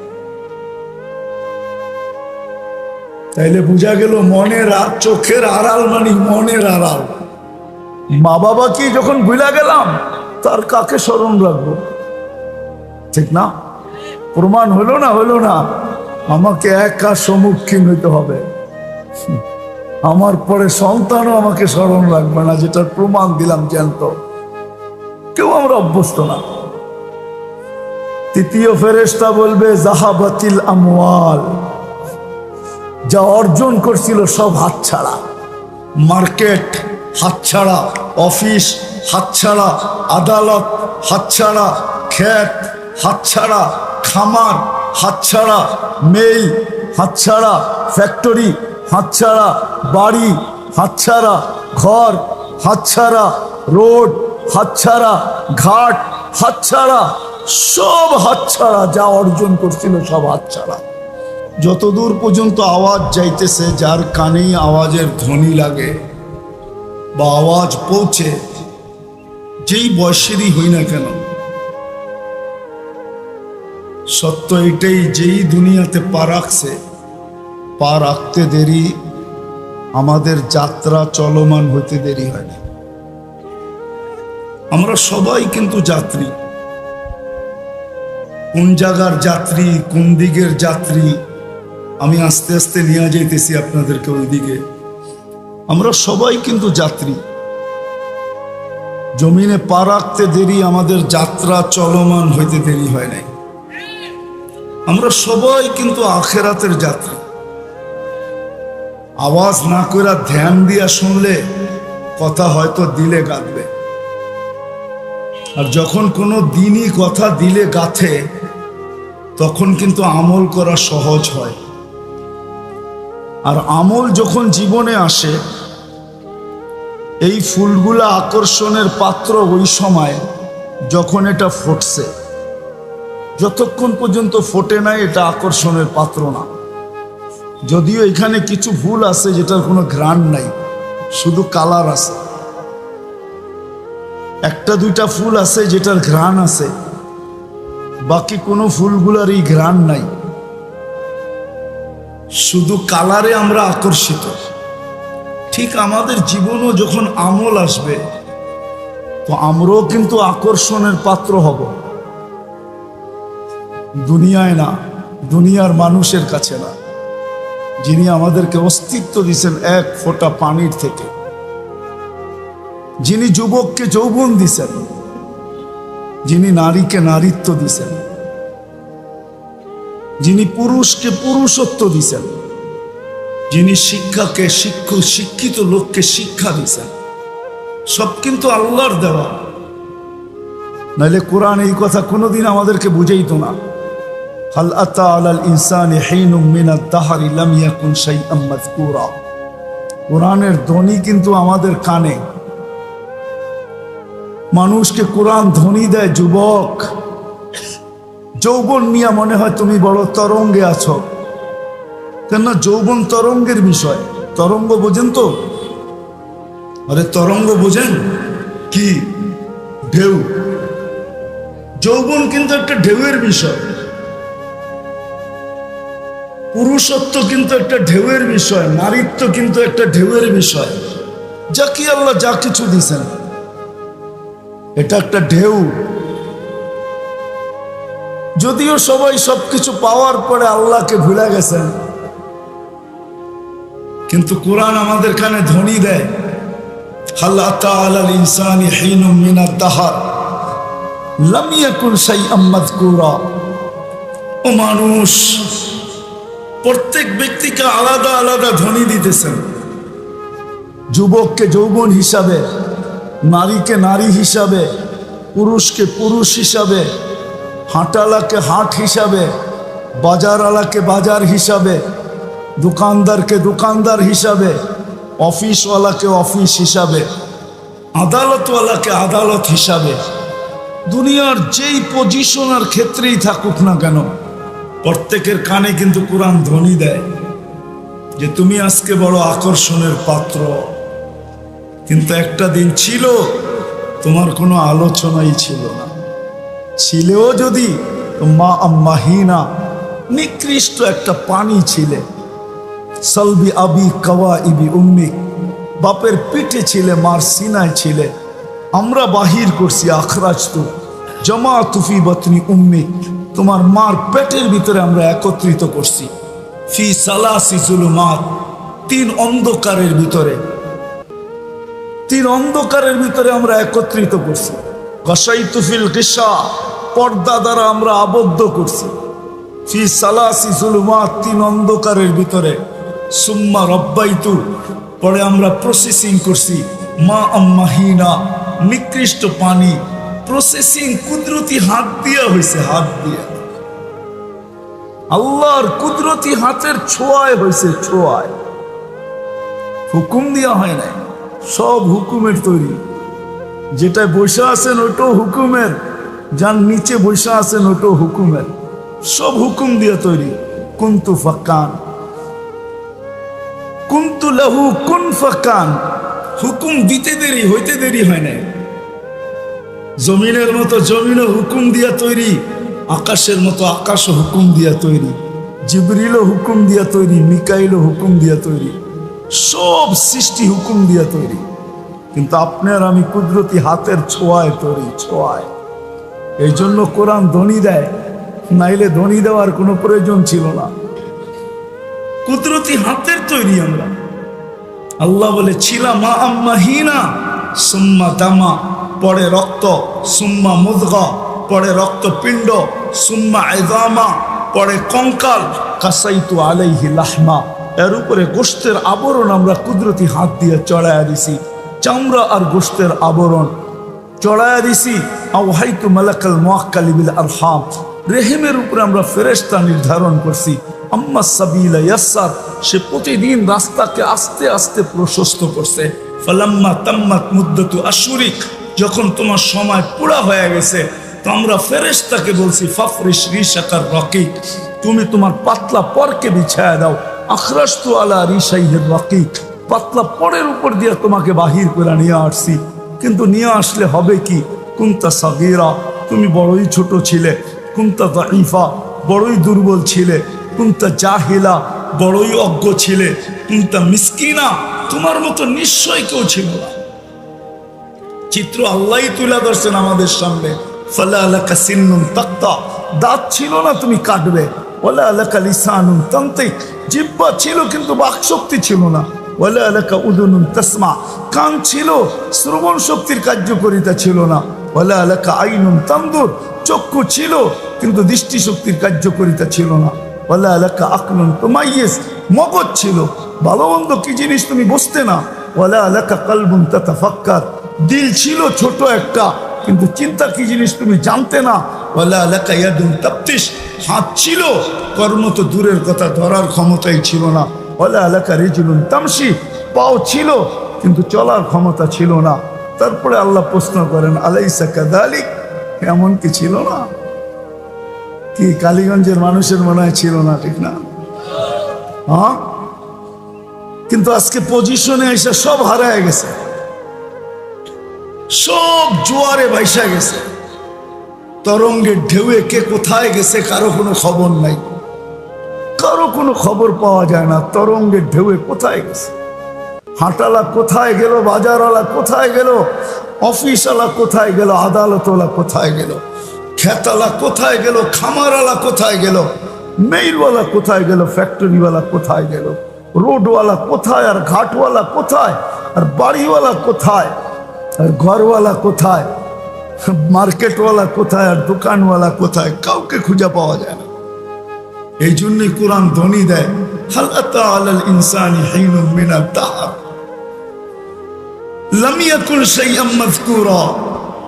তাইলে বোঝা গেল মনের চোখের আড়াল মানে মনের আড়াল। মা বাবা কি যখন ভুলা গেলাম তার কাকে স্মরণ রাখবো, ঠিক না? প্রমাণ হলো না, আমাকে একা সম্মুখীন হইতে হবে। আমার পরে সন্তানও আমাকে স্মরণ রাখবে না, যেটার প্রমাণ দিলাম জ্যান্ত। কেউ আমরা অভ্যস্ত না। তৃতীয় ফেরেশতা বলবে জাহাবাতিল আমওয়াল, যা অর্জন করছিল সব হাতছাড়া। মার্কেট হাতছাড়া, অফিস হাতছাড়া, আদালত হাতছাড়া, ক্ষেত হাতছাড়া, খামার হাতছাড়া, মেল হাতছাড়া, ফ্যাক্টরি হাতছাড়া, বাড়ি হাতছাড়া, ঘর হাতছাড়া, রোড হাতছাড়া, ঘাট হাতছাড়া, সব হাতছাড়া। যা অর্জন করছিল সব হাতছাড়া। যতদূর পর্যন্ত আওয়াজ যাইতেছে, যার কানেই আওয়াজের ধ্বনি লাগে বা আওয়াজ পৌঁছে, যেই বয়সেরই হই না কেন, সত্য এটাই, যেই দুনিয়াতে পা রাখছে, পা রাখতে দেরি, আমাদের যাত্রা চলমান হইতে দেরি হয় না। আমরা সবাই কিন্তু যাত্রী। কোন জায়গার যাত্রী, কোন দিকের যাত্রী, আমি আস্তে আস্তে নিয়ে যাইতেছি আপনাদেরকে ওই দিকে। আমরা সবাই কিন্তু যাত্রী। জমিনে পা রাখতে দেরি, আমাদের যাত্রা চলমান হইতে দেরি হয় নাই। আমরা সবাই কিন্তু আখেরাতের যাত্রী। আওয়াজ না করে ধ্যান দিয়া শুনলে কথা হয়তো দিলে গাঁথবে, আর যখন কোনো দিনই কথা দিলে গাঁথে তখন কিন্তু আমল করা সহজ হয়। আর আমল যখন জীবনে আসে, এই ফুলগুলা আকর্ষণের পাত্র ওই সময় যখন এটা ফুটছে। যতক্ষণ পর্যন্ত ফোটে নাই এটা আকর্ষণের পাত্র না। যদিও এখানে কিছু ফুল আছে যেটার কোনো ঘ্রাণ নাই, শুধু কালার আছে। 1-2টা ফুল আছে যেটার ঘ্রাণ আছে, বাকি কোনো ফুলগুলার এই ঘ্রাণ নাই, শুধু কালারে আমরা আকর্ষিত। ঠিক আমাদের জীবনও যখন আমল আসবে তো আমরাও কিন্তু আকর্ষণের পাত্র হব। দুনিয়ায় না, দুনিয়ার মানুষের কাছে না, যিনি আমাদেরকে অস্তিত্ব দিয়েছেন 1 ফোঁটা পানির থেকে, যিনি যুবককে যৌবন দিছেন, যিনি নারীকে নারীত্ব দিছেন, যিনি পুরুষকে পুরুষত্ব দিছেন, যিনি শিক্ষাকে শিক্ষিত লোককে শিক্ষা দিছেন, সব কিন্তু আল্লাহর দেওয়া। নাইলে কোরআন এই কথা কোনোদিন আমাদেরকে বুঝাইতো না। হাল আতা আলাল ইনসানি হিনুম মিনাদ দাহরি লাম ইয়াকুন শাইআম মাযকুরা। কোরআনের ধ্বনি কিন্তু আমাদের কানে। মানুষকে কোরআন ধ্বনি দেয়, যুবক যৌবন নিয়ে মনে হয় তুমি বড় তরঙ্গে আছো। কেননা যৌবন তরঙ্গের বিষয়। তরঙ্গ বোঝেন তো? আরে তরঙ্গ বোঝেন কি? ঢেউ। যৌবন কিন্তু একটা ঢেউয়ের বিষয়। পুরুষত্ব কিন্তু একটা ঢেউয়ের বিষয়, নারীত্ব কিন্তু একটা ঢেউয়ের বিষয়। যা কি আল্লাহ যা কিছু দিছেন এটা একটা ঢেউ। যদিও সবাই সবকিছু পাওয়ার পরে আল্লাহকে ভুলে গেছেন, কিন্তু কোরআন আমাদের কানে ধ্বনি দেয়, হাল আতা আলাল ইনসানি হিনুম মিনাদ দাহর লাম ইয়াকুন শাইআম মাযকুরা। ও মানুষ, প্রত্যেক ব্যক্তিকে আলাদা আলাদা ধ্বনি দিতেছেন। যুবককে যৌবন হিসাবে, নারীকে নারী হিসাবে, পুরুষকে পুরুষ হিসাবে, হাঁটালাকে হাট হিসাবে, বাজারওয়ালাকে বাজার হিসাবে, দোকানদারকে দোকানদার হিসাবে, অফিসওয়ালাকে অফিস হিসাবে, আদালতওয়ালাকে আদালত হিসাবে। দুনিয়ার যেই পজিশনার ক্ষেত্রেই থাকুক না কেন, প্রত্যেকের কানে কিন্তু কোরআন ধ্বনি দেয় যে তুমি আজকে বড় আকর্ষণের পাত্র। কিন্তু একটা দিন ছিল তোমার কোনো আলোচনাই ছিল না, ছিলেও যদি তো মা আম্মাহিনা, নিকৃষ্ট একটা পানি ছিলে। সলবি আবি কাওয়া ইবি উম্মিক, বাপের পিঠে ছিলে, মার সিনায় ছিলে। আমরা বাহির করছি আখরাজ তু জমা তুফি বতনি উম্মিক, তোমার মার পেটের ভিতরে আমরা একত্রিত করছি। ফি সালাসি জুলুমাত, তিন অন্ধকারের ভিতরে, তিন অন্ধকারের ভিতরে আমরা একত্রিত করছি। গসাইতু ফিল গিশা, পর্দা দ্বারা আমরা আবদ্ধ করছি। ফি সালাসি জুলুমাত, তিন অন্ধকারের ভিতরে। সুম্মা রব্বাইতু, পরে আমরা প্রসেসিং করছি। মা আম্মাহিনা, নিকৃষ্ট পানি। প্রসেসিং কুদরতি হাত দিয়া হয়েছে, হাত দিয়া, আল্লাহর কুদরতি হাতের ছোঁয়ায় হয়েছে, ছোঁয়ায়, হুকুম দিয়া হয় নাই। সব হুকুমের তৈরি। যেটায় বৈশা আছেন ওটাও হুকুমের, যার নিচে বৈশা আছেন ওটাও হুকুমের, সব হুকুম দিয়া তৈরি। কুন্তু ফাক্কান, কুন্তু লাহু কুন ফাক্কান, হুকুম দিতে দেরি, হইতে দেরি হয় নাই। জমিনের মতো জমিনও হুকুম দিয়া তৈরি, আকাশের মতো আকাশও হুকুম দিয়া তৈরি, জিবরিলও হুকুম দিয়া তৈরি, মিকাইলও হুকুম দিয়া তৈরি, সব সৃষ্টি হুকুম দিয়া তৈরি। কিন্তু আপনার আমি কুদরতি হাতের ছোঁয়ায় তৈরি, ছোঁয়ায়। এই জন্য কোরআন ধ্বনি দেয়, নাইলে ধ্বনি দেওয়ার কোনো প্রয়োজন ছিল না। কুদরতি হাতের তৈরি আমরা। আল্লাহ বলে ছিলা মা আম্মাহিনা, সুম্মা দামা, পরে রক্ত, সুম্মা মুদগা, পরে রক্তপিণ্ড, সুম্মা ইযামা, পরে কঙ্কাল, কাসাইতু আলাইহি লাহমা, এর উপরে গোশতের আবরণ আমরা কুদরতি হাত দিয়ে চড়াইয়া দিছি। চামড়া আর গোশতের আবরণ চড়াইয়া দিছি। আওহাইতু মালাকাল মুআক্কালি বিল আরহাম, রেহেমের উপরে আমরা ফেরেশতা নির্ধারণ করছি। আম্মা সাবিলা ইয়াসসার, সে প্রতিদিন রাস্তাকে আস্তে আস্তে প্রশস্ত করছে। ফালাম্মা তাম্মাত মুদ্দাতু আশহুরিক, যখন তোমার সময় পুরা হয়ে গেছে, তো আমরা ফেরেশতাকে বলছি ফাফরিশ রিশাকার রাকিক, তুমি তোমার পাতলা পরকে বিছায়া দাও। আখরাজতু আলা রিশাইহির রাকিক, পাতলা পরের উপর দিয়ে তোমাকে বাহির করে নিয়ে আসছি। কিন্তু নিয়ে আসলে হবে কি? কুনতা সাগীরা, তুমি বড়ই ছোট ছিলে। কুনতা দাঈফা, বড়ই দুর্বল ছিলে। কুনতা জাহিলা, বড়ই অজ্ঞ ছিলে। কুনতা মিসকিনা, তোমার মতো নিশ্চয় কেউ ছিল না। চিত্র আল্লাহই তুলে ধরছেন আমাদের সামনে। ফালা লাকা সিন্নুন তাক্তা, দাঁত ছিল না তুমি কাটবে। ওয়ালা লাকা লিসানুন তানতিক, জিহ্বা ছিল কিন্তু বাকশক্তি ছিল না। ওয়ালা লাকা উযুনুন তাসমা, কান ছিল, শ্রবণ শক্তির কার্যকারিতা ছিল না। ওয়ালা লাকা আইনুন তানদুর, চক্ষু ছিল কিন্তু দৃষ্টি শক্তির কার্যকারিতা ছিল না। ওয়ালা লাকা আকলুন তুমাইয়িজ, মগজ ছিল, ভালো মন্দ কি জিনিস তুমি বুঝতে না। ওয়ালা লাকা কলবুন তাতাফাক্কার, দিল ছিল ছোট একটা, কিন্তু চিন্তা কি জিনিস তুমি জানতে না। ওয়ালা লাকা ইয়াদুন তাবতিশ, হাত ছিল, কর্ম তো দূরের কথা, ধরার ক্ষমতাই ছিল না। ওয়ালা লাকা রিজলুন তামশি, পাও ছিল কিন্তু চলার ক্ষমতা ছিল না। তারপরে আল্লাহ প্রশ্ন করেন আলাইসা কাযালিক, এমন কি ছিল না? কি কালীগঞ্জের মানুষের মনে হয় ছিল না, ঠিক না? হ্যাঁ, কিন্তু আজকে পজিশনে এসে সব হারায় গেছে, সব জোয়ারে ভাইসা গেছে। তরঙ্গের ঢেউয়ে কে কোথায় গেছে কারো কোনো খবর নাই, কারো কোনো খবর পাওয়া যায় না। তরঙ্গের ঢেউয়ে কোথায় গেছে, হাঁটালা কোথায় গেল, বাজারওয়ালা কোথায় গেল, অফিসওয়ালা কোথায় গেল, আদালতওয়ালা কোথায় গেল, খেতালা কোথায় গেল, খামারওয়ালা কোথায় গেল, মেইলওয়ালা কোথায় গেল, ফ্যাক্টরিওয়ালা কোথায় গেল, রোডওয়ালা কোথায়, আর ঘাটওয়ালা কোথায়, আর বাড়িওয়ালা কোথায়, আর ঘরওয়ালা কোথায়, মার্কেটওয়ালা কোথায়, আর দোকানওয়ালা কোথায়, কাউকে খুঁজে পাওয়া যায় না। এই জন্যই কোরআন ধ্বনি দেয়, হাল আতা আলাল ইনসানি হিনুম মিনাদ দাহর লাম ইয়াকুন শাইআম মাযকুরা।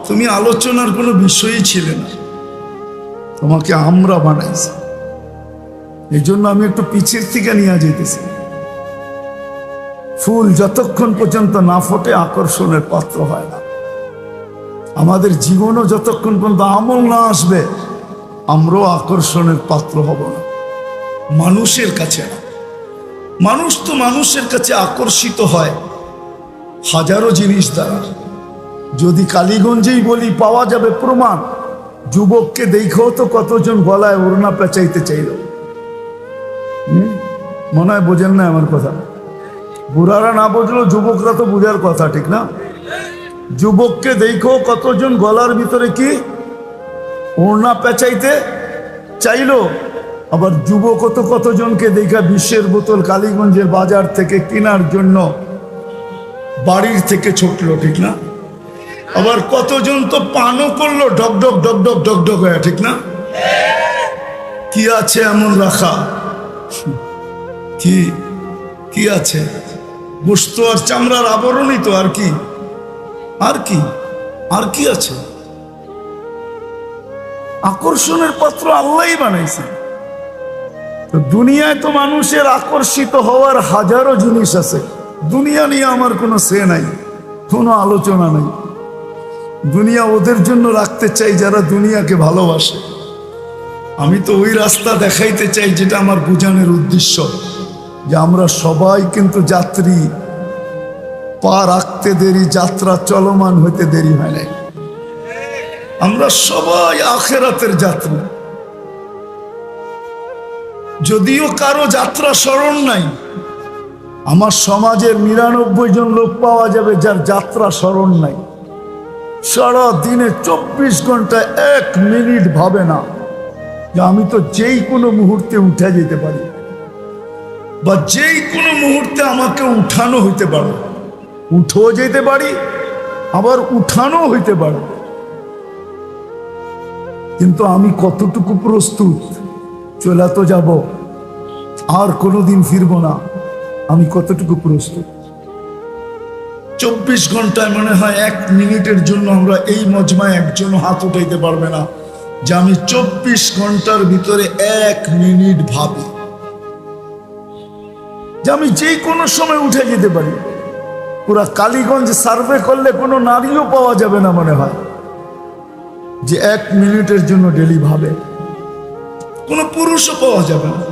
তুমি আলোচনার কোনো বিষয়ই ছিলে না, তোমাকে আমরা বানাইছি। এই জন্য আমি একটু পিছের থেকে নিয়ে যেতেছি। ফুল যতক্ষণ পর্যন্ত না ফোটে আকর্ষণের পাত্র হয় না। আমাদের জীবনও যতক্ষণ পর্যন্ত আমল না আসবে, আমরাও আকর্ষণের পাত্র হব না, মানুষের কাছে না। মানুষ তো মানুষের কাছে আকর্ষিত হয় হাজারো জিনিস দ্বারা। যদি কালীগঞ্জেই বলি, পাওয়া যাবে প্রমাণ। যুবককে দেখেও তো কতজন গলায় ওড়না পেঁচাইতে চাইল। মনে হয় বোঝেন না আমার কথা। বুড়ারা না বুঝলো, যুবকরা তো বুঝার কথা, ঠিক না? যুবককে দেখেও কতজন গলার ভিতরে কি ওড়না পেঁচাইতে চাইলো। আবার যুবকও তো কতজনকে দেখা বিশ্বের বোতল কালীগঞ্জের বাজার থেকে কেনার জন্য বাড়ির থেকে ছুটলো, ঠিক না? আবার কতজন তো পানও করলো ডকডক ডকডক ডকডক হয়ে, ঠিক না? কি আছে এমন রাখা? কি কি আছে? গোস্ত আর চামড়ার আবরণই তো, আর কি? আর কি আর কি আছে? আকর্ষণের পাত্র আল্লাহই বানাইছে। তো দুনিয়ায় তো মানুষের আকর্ষিত হওয়ার হাজারো জিনিস আছে। দুনিয়া নিয়ে আমার কোনো সে নাই, কোনো আলোচনা নাই। দুনিয়া ওদের জন্য রাখতে চাই যারা দুনিয়াকে ভালোবাসে। আমি তো ওই রাস্তা দেখাইতে চাই যেটা আমার বোঝানোর উদ্দেশ্য, যে আমরা সবাই কিন্তু যাত্রী। পা রাখতে দেরি, যাত্রা চলমান হইতে দেরি হয় নাই। আমরা সবাই আখিরাতের যাত্রী। যদিও কারো যাত্রা স্মরণ নাই, আমার সমাজের ৯৯ জন লোক পাওয়া যাবে যার যাত্রা স্মরণ নাই। সারা দিনে ২৪ ঘন্টা ১ মিনিট ভাবে না যে আমি তো যেই কোনো মুহূর্তে উঠে যেতে পারি, বা যেই কোনো মুহূর্তে আমাকে উঠানো হইতে পারে। উঠেও যেতে পারি, আবার উঠানো হইতে পারে। কিন্তু আমি কতটুকু প্রস্তুত? চলে তো যাব, আর কোনোদিন ফিরবো না। আমি কতটুকু প্রস্তুত? ২৪ ঘন্টায় মনে হয় ১ মিনিটের জন্য আমরা এই মজমায় একজন হাত উঠাইতে পারবে না যে আমি ২৪ ঘন্টার ভিতরে ১ মিনিট ভাবি যে আমি যে কোনো সময় উঠে যেতে পারি। পুরা কালীগঞ্জ সার্ভে করলে কোনো নারীও পাওয়া যাবে না মনে হয় যে ১ মিনিটের জন্য ডেলি ভাবে। কোনো পুরুষও পাওয়া যাবে না,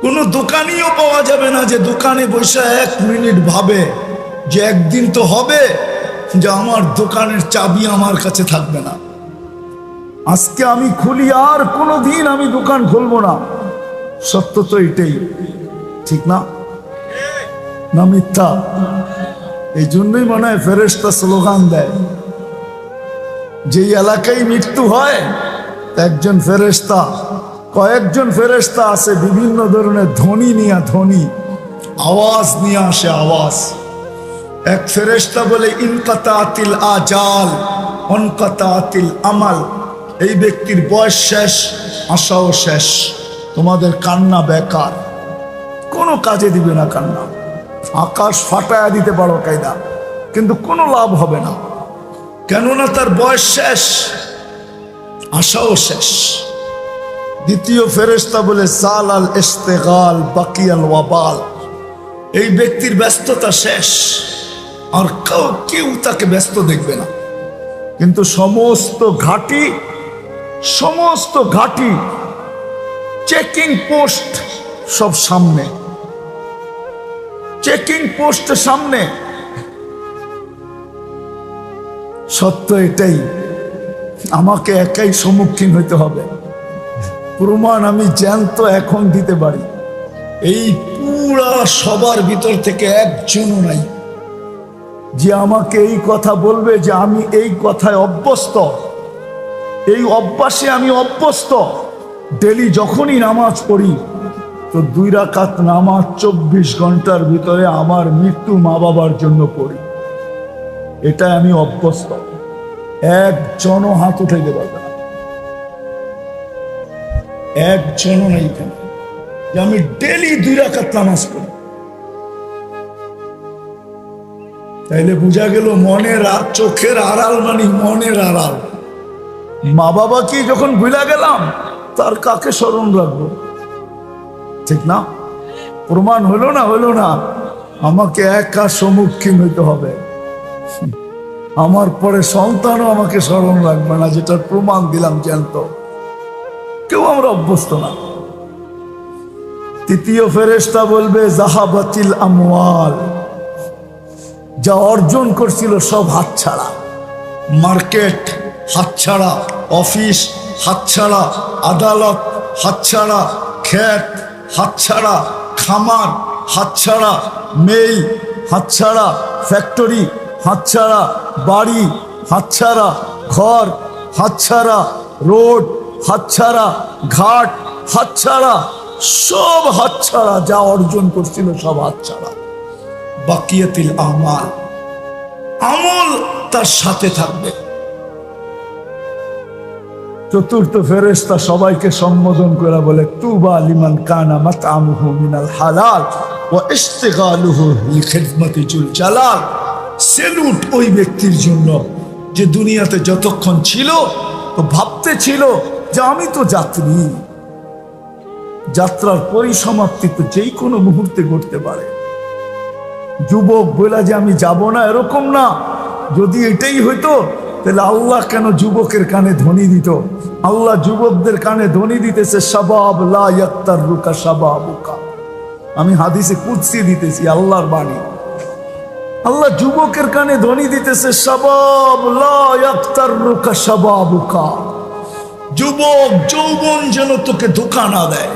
কোনো দোকানিও পাওয়া যাবে না যে দোকানে বসে ১ মিনিট ভাবে যে একদিন তো হবে যে আমার দোকানের চাবি আমার কাছে থাকবে না, আজকে আমি খুলি, আর কোনোদিন আমি দোকান খুলবো না। সত্য তো এটাই, ঠিক না? না মিথ্যা? এই জন্যই মনে হয় ফেরেশতা স্লোগান দেয়, যেই এলাকায় মৃত্যু হয় একজন ফেরেশতা, কয়েকজন ফেরেশতা আছে বিভিন্ন ধরনের ধ্বনি নিয়ে, ধ্বনি আওয়াজ নিয়ে আসে, আওয়াজ। এক ফেরেশতা বলে ইনকাতাতিল আজাল অনকাতাতিল আমাল, এই ব্যক্তির বয়স শেষ, আশাও শেষ, তোমাদের কান্না বেকার, কোনো কাজে দিবে না কান্না। আকাশ ফাটায়া দিতে পারো কায়দা, কিন্তু কোনো লাভ হবে না, কেননা তার বয়স শেষ, আশাও শেষ। দ্বিতীয় ফেরেশতা বলে সালাল ইস্তেগাল বাকিয়াল ওয়াবাল, এই ব্যক্তির ব্যস্ততা শেষ, আর কেউ তাকে ব্যস্ত দেখবে না। কিন্তু সমস্ত ঘাঁটি চেকিং পোস্ট সব সামনে, চেকিং পোস্ট সামনে। সত্য এটাই, আমাকে একাই সম্মুখীন হইতে হবে। প্রমাণ আমি জ্যান্ত এখন দিতে পারি, এই পুরা সবার ভিতর থেকে একজনও নাই যে আমাকে এই কথা বলবে যে আমি এই কথায় অভ্যস্ত, এই অভ্যাসে আমি অভ্যস্ত। ডেলি যখনই নামাজ পড়ি তো 2 রাকাত নামাজ 24 ঘন্টার ভিতরে আমার মৃত্যু মা বাবার জন্য পড়ি, এটা আমি অভ্যস্ত। একজনও হাত উঠাইতে পারবে না, একজনও নাই কেন যে আমি ডেলি 2 রাকাত নামাজ পড়ি। তাইলে বোঝা গেল মনের চোখের আড়াল মানে মনের আড়াল। মা বাবাকে যখন ভুলা গেলাম তার কাকে স্মরণ রাখবো? ঠিক না? প্রমাণ হলো না? হলো না? আমাকে একা সম্মুখীন হইতে হবে, আমার পরে সন্তানও আমাকে স্মরণ রাখবে না, যেটার প্রমাণ দিলাম জ্যান্ত। কেউ আমরা অভ্যস্ত না। তৃতীয় ফেরেশতা বলবে জাহাবাতিল আমওয়াল, যা অর্জন করছিল সব হাতছাড়া। মার্কেট হাতছাড়া, অফিস হাতছাড়া, আদালত হাতছাড়া, ক্ষেত হাতছাড়া, খামার হাতছাড়া, মেল হাতছাড়া, ফ্যাক্টরি হাতছাড়া, বাড়ি হাতছাড়া, ঘর হাতছাড়া, রোড হাতছাড়া, ঘাট হাতছাড়া, সব হাতছাড়া। যা অর্জন করছিল সব হাতছাড়া। বাকিয়াতিল আমাল, আমল তার সাথে থাকবে। চতুর্থ ফেরেশতা সবাইকে সম্বোধন করে বলে তুবা লিমান কানা মাতআমুহু মিনাল হালাল ওয়া ইশতিগালুহু লিখিদমাতি জুল জালাল। সেলুট ওই ব্যক্তির জন্য যে দুনিয়াতে যতক্ষণ ছিল তো ভাবতে ছিল যে আমি তো যাত্রী, যাত্রার পরিসমাপ্তি তো যেই কোনো মুহূর্তে ঘটতে পারে। যুবক বলে যে আমি যাব না, এরকম না। যদি এটাই হইতো তাহলে আল্লাহ কেন যুবকের কানে ধ্বনি দিত? আল্লাহ যুবকদের কানে ধ্বনি দিতেছে শাবাব লা ইয়াক্তারুকা শাবাবুকা। আমি হাদিসে কুদসি দিতেছি, আল্লাহর বাণী। আল্লাহ যুবকের কানে ধ্বনি দিতেছে শাবাব লা ইয়াক্তারুকা শাবাবুকা। যুবক যৌবন যেন তোকে ধোঁকা না দেয়,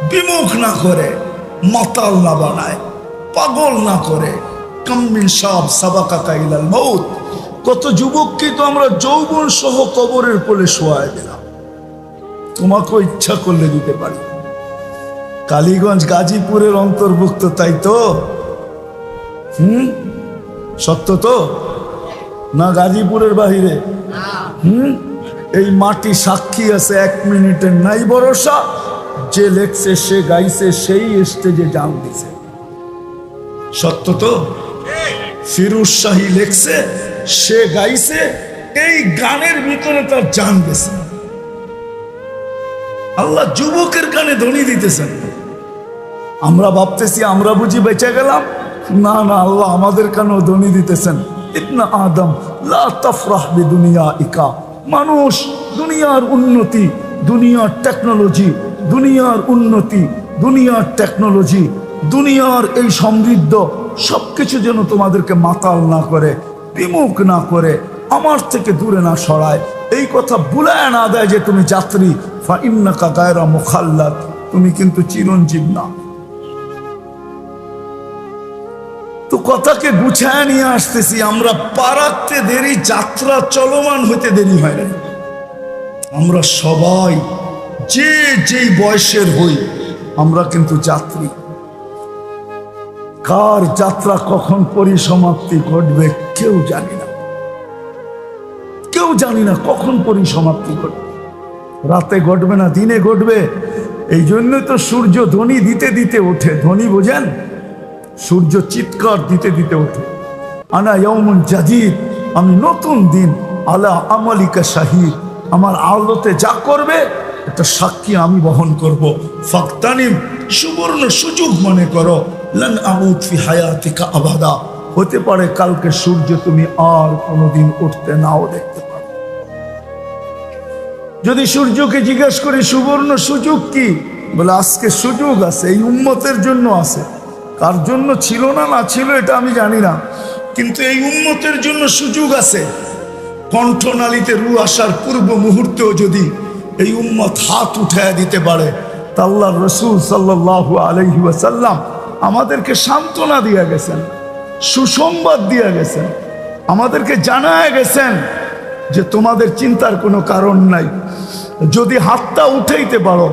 বিমুখ না করে, মাতাল না বানায়, পাগল না করে। কাম্মিন শাব সাবাকাকা ইলাল মউত। কত যুবককে তো আমরা যৌবন সহ কবরের কোলে শোয়ায় দিলাম। তোমাকেও ইচ্ছা করলে দিতে পারি। কালীগঞ্জ গাজীপুরের অন্তর্ভুক্ত, তাই তো? সত্য তো না? গাজীপুরের বাহিরে এই মাটি সাক্ষী আছে, 1 মিনিটের নাই ভরসা। যে লেখছে, সে গাইছে, সেই স্টেজে জান দিছে। সত্য তো? ফিরোজ শাহী লেখছে, সে গাইছে, এই গানের ভিতরে তার জান গেছে। আল্লাহ যুবকের কানে ধ্বনি দিতেছেন। আমরা ভাবতেছি আমরা বুঝি বেঁচে গেলাম। না না, আল্লাহ আমাদের কানেও ধ্বনি দিতেছেন। ইবনা আদম লা তাফরাহ বিদুনিয়াইকা। মানুষ, দুনিয়ার উন্নতি, দুনিয়ার টেকনোলজি, দুনিয়ার উন্নতি, দুনিয়ার টেকনোলজি, দুনিয়ার এই সমৃদ্ধ সবকিছু যেন তোমাদেরকে মাতাল না করে, বিমুখ না করে, আমার থেকে দূরে না সরায়। এই কথা ভুলায় না দেয় যে তুমি যাত্রী। ফা ইন্নাকা গায়রা মুখাল্লাদ, তুমি কিন্তু চিরঞ্জীব না। তো কথাকে গুছায় নিয়ে আসতেছি। আমরা পারাতে দেরি, যাত্রা চলমান হইতে দেরি হয় না। আমরা সবাই যে যেই বয়সের হই, আমরা কিন্তু যাত্রী। কার যাত্রা কখন পরিসমাপ্তি ঘটবে কেউ জানি না, কেউ জানি না কখন পরিসমাপ্তি ঘটবে। রাতে ঘটবে না দিনে ঘটবে। এই জন্য তো সূর্য ধ্বনি দিতে দিতে ওঠে। ধ্বনি বোঝেন? সূর্য চিৎকার দিতে দিতে ওঠে, আনা ইয়াউমুন জাদীদ, আমি নতুন দিন, আলা আমালিকা শাহীদ, আমার আলোতে যা করবে এটা সাক্ষী আমি বহন করব। ফাকতানিম, সুবর্ণ সুযোগ মনে করো। লান আমুত ফি হায়াতিকা আবাদা, হতে পারে কালকে সূর্য তুমি আর কোনোদিন উঠতে নাও দেখতে পারো। যদি সূর্যকে জিজ্ঞেস করি সুবর্ণ সুযোগ কি, বলে আজকে সুযোগ আছে, এই উম্মতের জন্য আছে। কার জন্য ছিল না না ছিল এটা আমি জানি না, কিন্তু এই উম্মতের জন্য সুযোগ আছে। কণ্ঠনালীতে রু আসার পূর্ব মুহূর্তেও যদি এই উম্মত হাত উঠায় দিতে পারে, তা আল্লাহর রাসূল সাল্লাল্লাহু আলাইহি ওয়াসাল্লাম আমাদেরকে সান্ত্বনা দিয়ে গেছেন। সুসংবাদ দিয়ে গেছেন, আমাদেরকে জানায় গেছেন যে তোমাদের চিন্তার কোনো কারণ নাই। যদি হাতটা উঠাইতে পারো,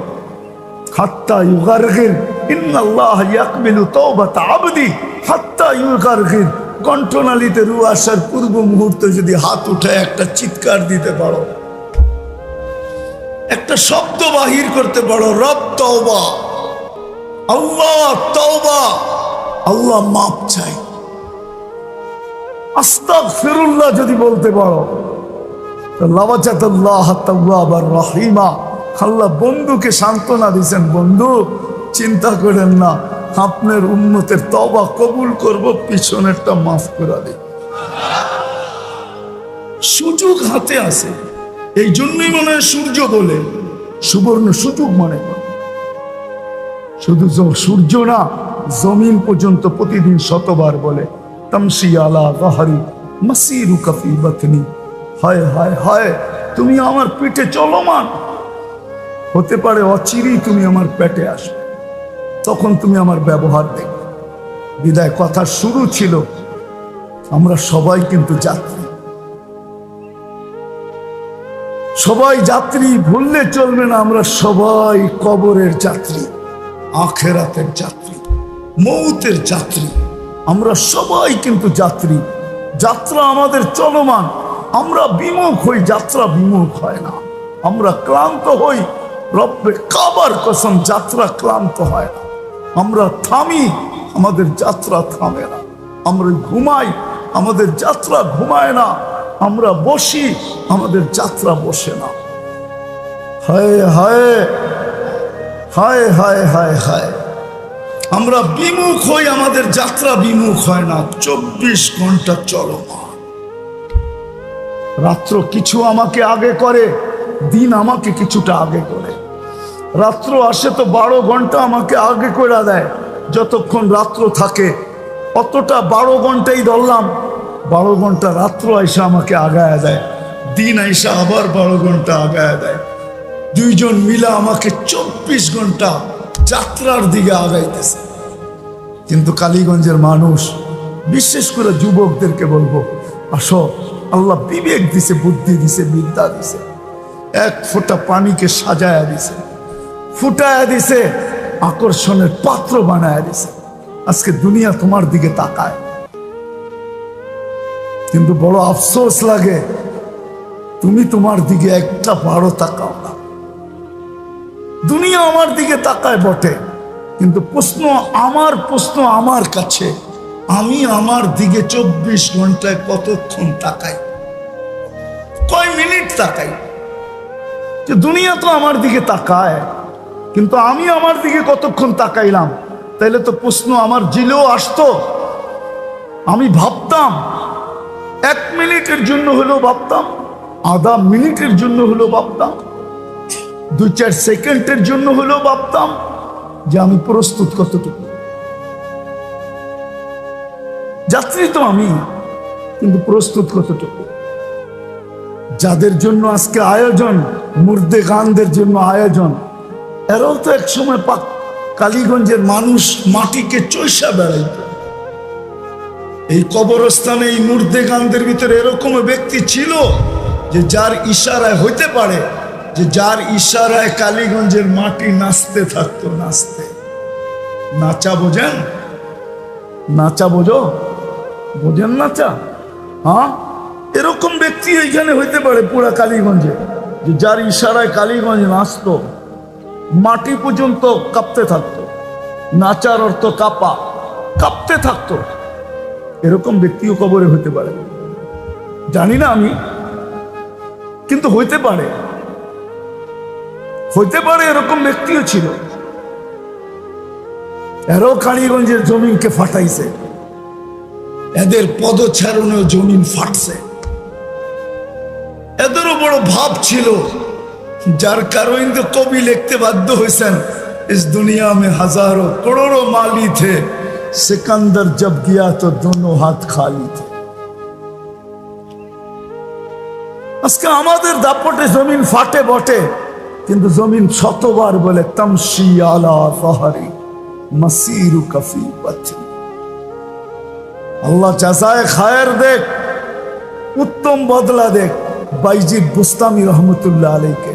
হাত্তা ইউগারগির ইন্নাল্লাহ ইয়াকবিলু তাওবাতা আবদি হাত্তা ইউগারগির, কণ্ঠনালীতে রু আসার পূর্ব মুহূর্তে যদি হাত উঠায় একটা চিৎকার দিতে পারো, একটা শব্দ বাহির করতে পারো, রব তওবা, আল্লাহ তওবা, আল্লাহ মাপ চাই, আস্তাগফিরুল্লাহ যদি বলতে পারো, লাওয়াজাতাল্লাহ তাওয়াবার রহিমা, আল্লাহ বন্ধুকে সান্ত্বনা দিয়েছেন, বন্ধু চিন্তা করেন না, আপনার উম্মতের তওবা কবুল করব, পিছনেরটা মাফ করে দিই। সুযোগ হাতে আছে, এই জন্যই মনে হয় সূর্য বলে, সুবর্ণ সুযোগ মনে করে। শুধু সূর্য না, জমিন পর্যন্ত প্রতিদিন শতবার বলে তামশি আলা যাহরি মাসিরুকা ফি বাতনি, হায় হায় হায় তুমি আমার পেটে চলমান, হতে পারে অচিরেই তুমি আমার পেটে আসবে, তখন তুমি আমার ব্যবহার দেখবে। বিদায় কথা শুরু ছিল, আমরা সবাই কিন্তু যাত্রী, সবাই যাত্রী, ভুললে চলবে না, আমরা সবাই কবরের যাত্রী, আখেরাতের যাত্রী, মৌতের যাত্রী, আমরা সবাই কিন্তু যাত্রী। যাত্রা আমাদের চলমান, আমরা বিমুখ হই, যাত্রা বিমুখ হয় না। আমরা ক্লান্ত হই, রব্বে কাবার কসম যাত্রা ক্লান্ত হয় না। আমরা থামি, আমাদের যাত্রা থামে না। আমরা ঘুমাই, আমাদের যাত্রা ঘুমায় না। আমরা বসি, আমাদের যাত্রা বসে না। হায় হায় হায় হায় হায় হায়, আমরা বিমুখ হই, আমাদের যাত্রা বিমুখ হয় না। 24 ঘন্টা চলমান। রাত্র কিছু আমাকে আগে করে, দিন আমাকে কিছুটা আগে করে। রাত্র আসে তো 12 ঘন্টা আমাকে আগে করে দেয়, যতক্ষণ রাত্র থাকে অতটা 12 ঘন্টাই ধরলাম, 12 ঘন্টা রাত্র আইসা আমাকে আগায় দেয়, দিন আইসা আবার 12 ঘন্টা আগায় দেয়। দুইজন মিলা আমাকে 24 ঘন্টা যাত্রার দিকে আগাইতেছে। কিন্তু কালীগঞ্জের মানুষ, বিশেষ করে যুবকদেরকে বলবো, আসো, আল্লাহ বিবেক দিছে, বুদ্ধি দিছে, বিদ্যা দিছে, এক ফোঁটা পানিকে সাজায়া দিছে, ফুটায়া দিছে, আকর্ষণের পাত্র বানায়া দিছে। আজকে দুনিয়া তোমার দিকে তাকায়, কিন্তু বড় আফসোস লাগে তুমি তোমার দিকে একটা বারো তাকাও না। দুনিয়া আমার দিকে তাকায় বটে, কিন্তু প্রশ্ন আমার কাছে, আমি আমার দিকে 24 ঘন্টায় কতক্ষণ তাকাই, কয় মিনিট তাকাই? যে দুনিয়া তো আমার দিকে তাকায়, কিন্তু আমি আমার দিকে কতক্ষণ তাকাইলাম? তাইলে তো প্রশ্ন আমার জিলেও আসতো। আমি ভাবতাম, 1 মিনিটের জন্য হলেও ভাবতাম, আধা মিনিটের জন্য হলেও ভাবতাম, 2-4 সেকেন্ডের জন্য হলেও ভাবতাম যে আমি প্রস্তুত কতটুকু। যাত্রী তো আমি, কিন্তু প্রস্তুত কতটুকু? যাদের জন্য আজকে আয়োজন, মুর্দে গানদের জন্য আয়োজন, এরাও তো এক সময় কালীগঞ্জের মানুষ মাটিকে চৈষা বেড়াইত। এই কবরস্থানে এই মুর্দে গানদের ভিতরে এরকম ব্যক্তি ছিল যে যার ইশারায় হইতে পারে, যে যার ইশারায় কালীগঞ্জের মাটি নাচতে থাকতো, নাচতে। নাচা বোঝেন? নাচা বোঝো? বোঝেন নাচা? হ্যাঁ, এরকম ব্যক্তি এইখানে হইতে পারে পুরা কালীগঞ্জে, যে যার ইশারায় কালীগঞ্জ নাচতো, মাটি পর্যন্ত কাঁপতে থাকতো। নাচার অর্থ কাঁপা, কাঁপতে থাকতো। এরকম ব্যক্তিও কবরে হইতে পারে, জানি না আমি, কিন্তু হইতে পারে, হইতে পারে। এরকম ব্যক্তিও ছিল। এরাও কালীগঞ্জের জমিনকে ফাটাইছে, এদের পদচারণেও জমিন ফাটছে। এদেরও বড় ভাব ছিল, যার কারণে তো কবি লিখতে বাধ্য হয়েছেন, इस दुनिया में हजारों करोड़ों माली थे, सिकंदर जब गया तो दोनों हाथ खाली थे। আজকে আমাদের দাপটে জমিন ফাটে বটে, কিন্তু জমিন শতবার বলে তামশি আলা যাহরি মাসিরুকা ফি বাতনি। আল্লাহ জাযায়ে খায়ের দেখ, উত্তম বদলা দেখ বাইজিদ বুস্তামি রহমতুল্লাহ আলাইকে।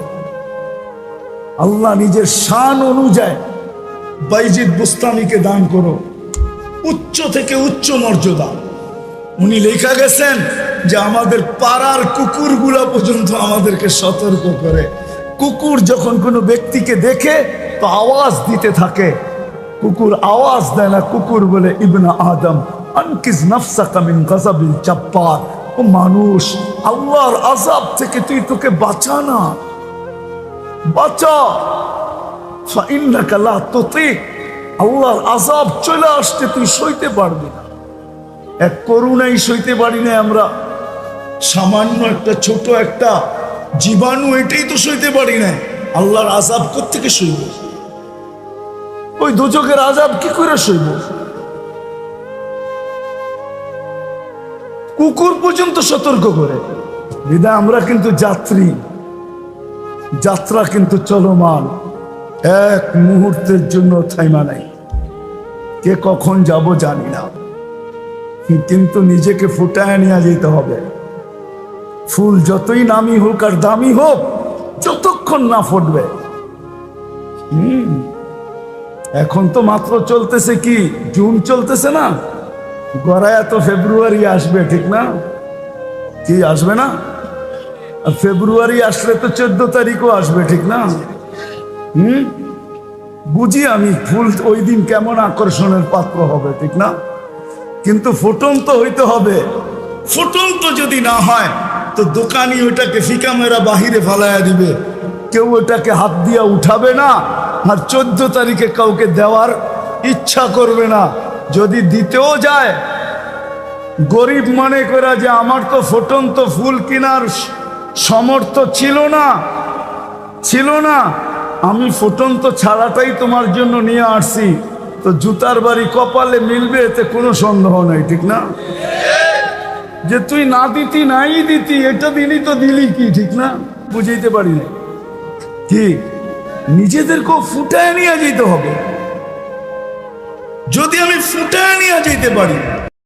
আল্লাহ নিজের শান অনুযায়ী বাইজিদ বুস্তামিকে দান করো উচ্চ থেকে উচ্চ মর্যাদা। উনি লেখা গেছেন যে আমাদের পাড়ার কুকুরগুলা পর্যন্ত আমাদেরকে সতর্ক করে। কুকুর যখন কোনো ব্যক্তিকে দেখে তো আওয়াজ দিতে থাকে। কুকুর আওয়াজ দেয় না, কুকুর বলে ইবনা আদম আনকিজ নাফসাকা মিন গাযাবিল জাব্বার, ও মানুষ আল্লাহর আযাব থেকে তুই তোকে বাঁচা না, বাঁচা। ফাইন্নাকা লা তুতিক, আল্লাহর আযাব চলে আসতে তুই সইতে পারবি না। এক করুণাই সইতে পারি না আমরা, সামান্য একটা ছোট একটা জীবাণু, এটাই তো সইতে পারি না। আল্লাহর আযাব কোত্থেকে সইব? ওই দোজখের আযাব কি করে সইব? কুকুর পর্যন্ত সতর্ক করে। বিধায় আমরা কিন্তু যাত্রী, যাত্রা কিন্তু চলমান, এক মুহূর্তের জন্য থাইমা নাই। কে কখন যাব জানি না, কিন্তু নিজেকে ফুটায় নিয়ে যেতে হবে। ফুল যতই নামি হোক আর দামি হোক, যতক্ষণ না ফুটবে। এখন তো মাত্র চলতেছে কি জুন চলতেছে না, গড়ায় তো ফেব্রুয়ারি আসবে, ঠিক না? কি আসবে না? আর ফেব্রুয়ারি আসলে তো 14 তারিখও আসবে, ঠিক না? বুঝি আমি ফুল ওই দিন কেমন আকর্ষণের পাত্র হবে, ঠিক না? কিন্তু ফুটন্ত হইতে হবে। ফুটন্ত যদি না হয় তো দোকানি ওইটাকে ফিকা মেরা বাহিরে ফালাইয়া দিবে, কেউ ওইটাকে হাত দিয়া উঠাবে না। আর 14 তারিখে কাউকে দেওয়ার ইচ্ছা করবে না। যদি দিতেও যায়, গরিব মনে করা যে আমার তো ফুটন্ত ফুল কেনার সমর্থ ছিল না, আমি ফুটন্ত ছাড়াটাই তোমার জন্য নিয়ে আসছি, তো জুতার বাড়ি কপালে মিলবে এতে কোনো সন্দেহ নাই, ঠিক না? যে তুই না দিতি নাই দিতি, এটা দিলি তো দিলি কি, ঠিক না? বুঝাইতে পারি না কি? নিজেদেরকেও ফুটায় নিয়ে যেতে হবে। যদি আমি ফুটায় নিয়ে যেতে পারি,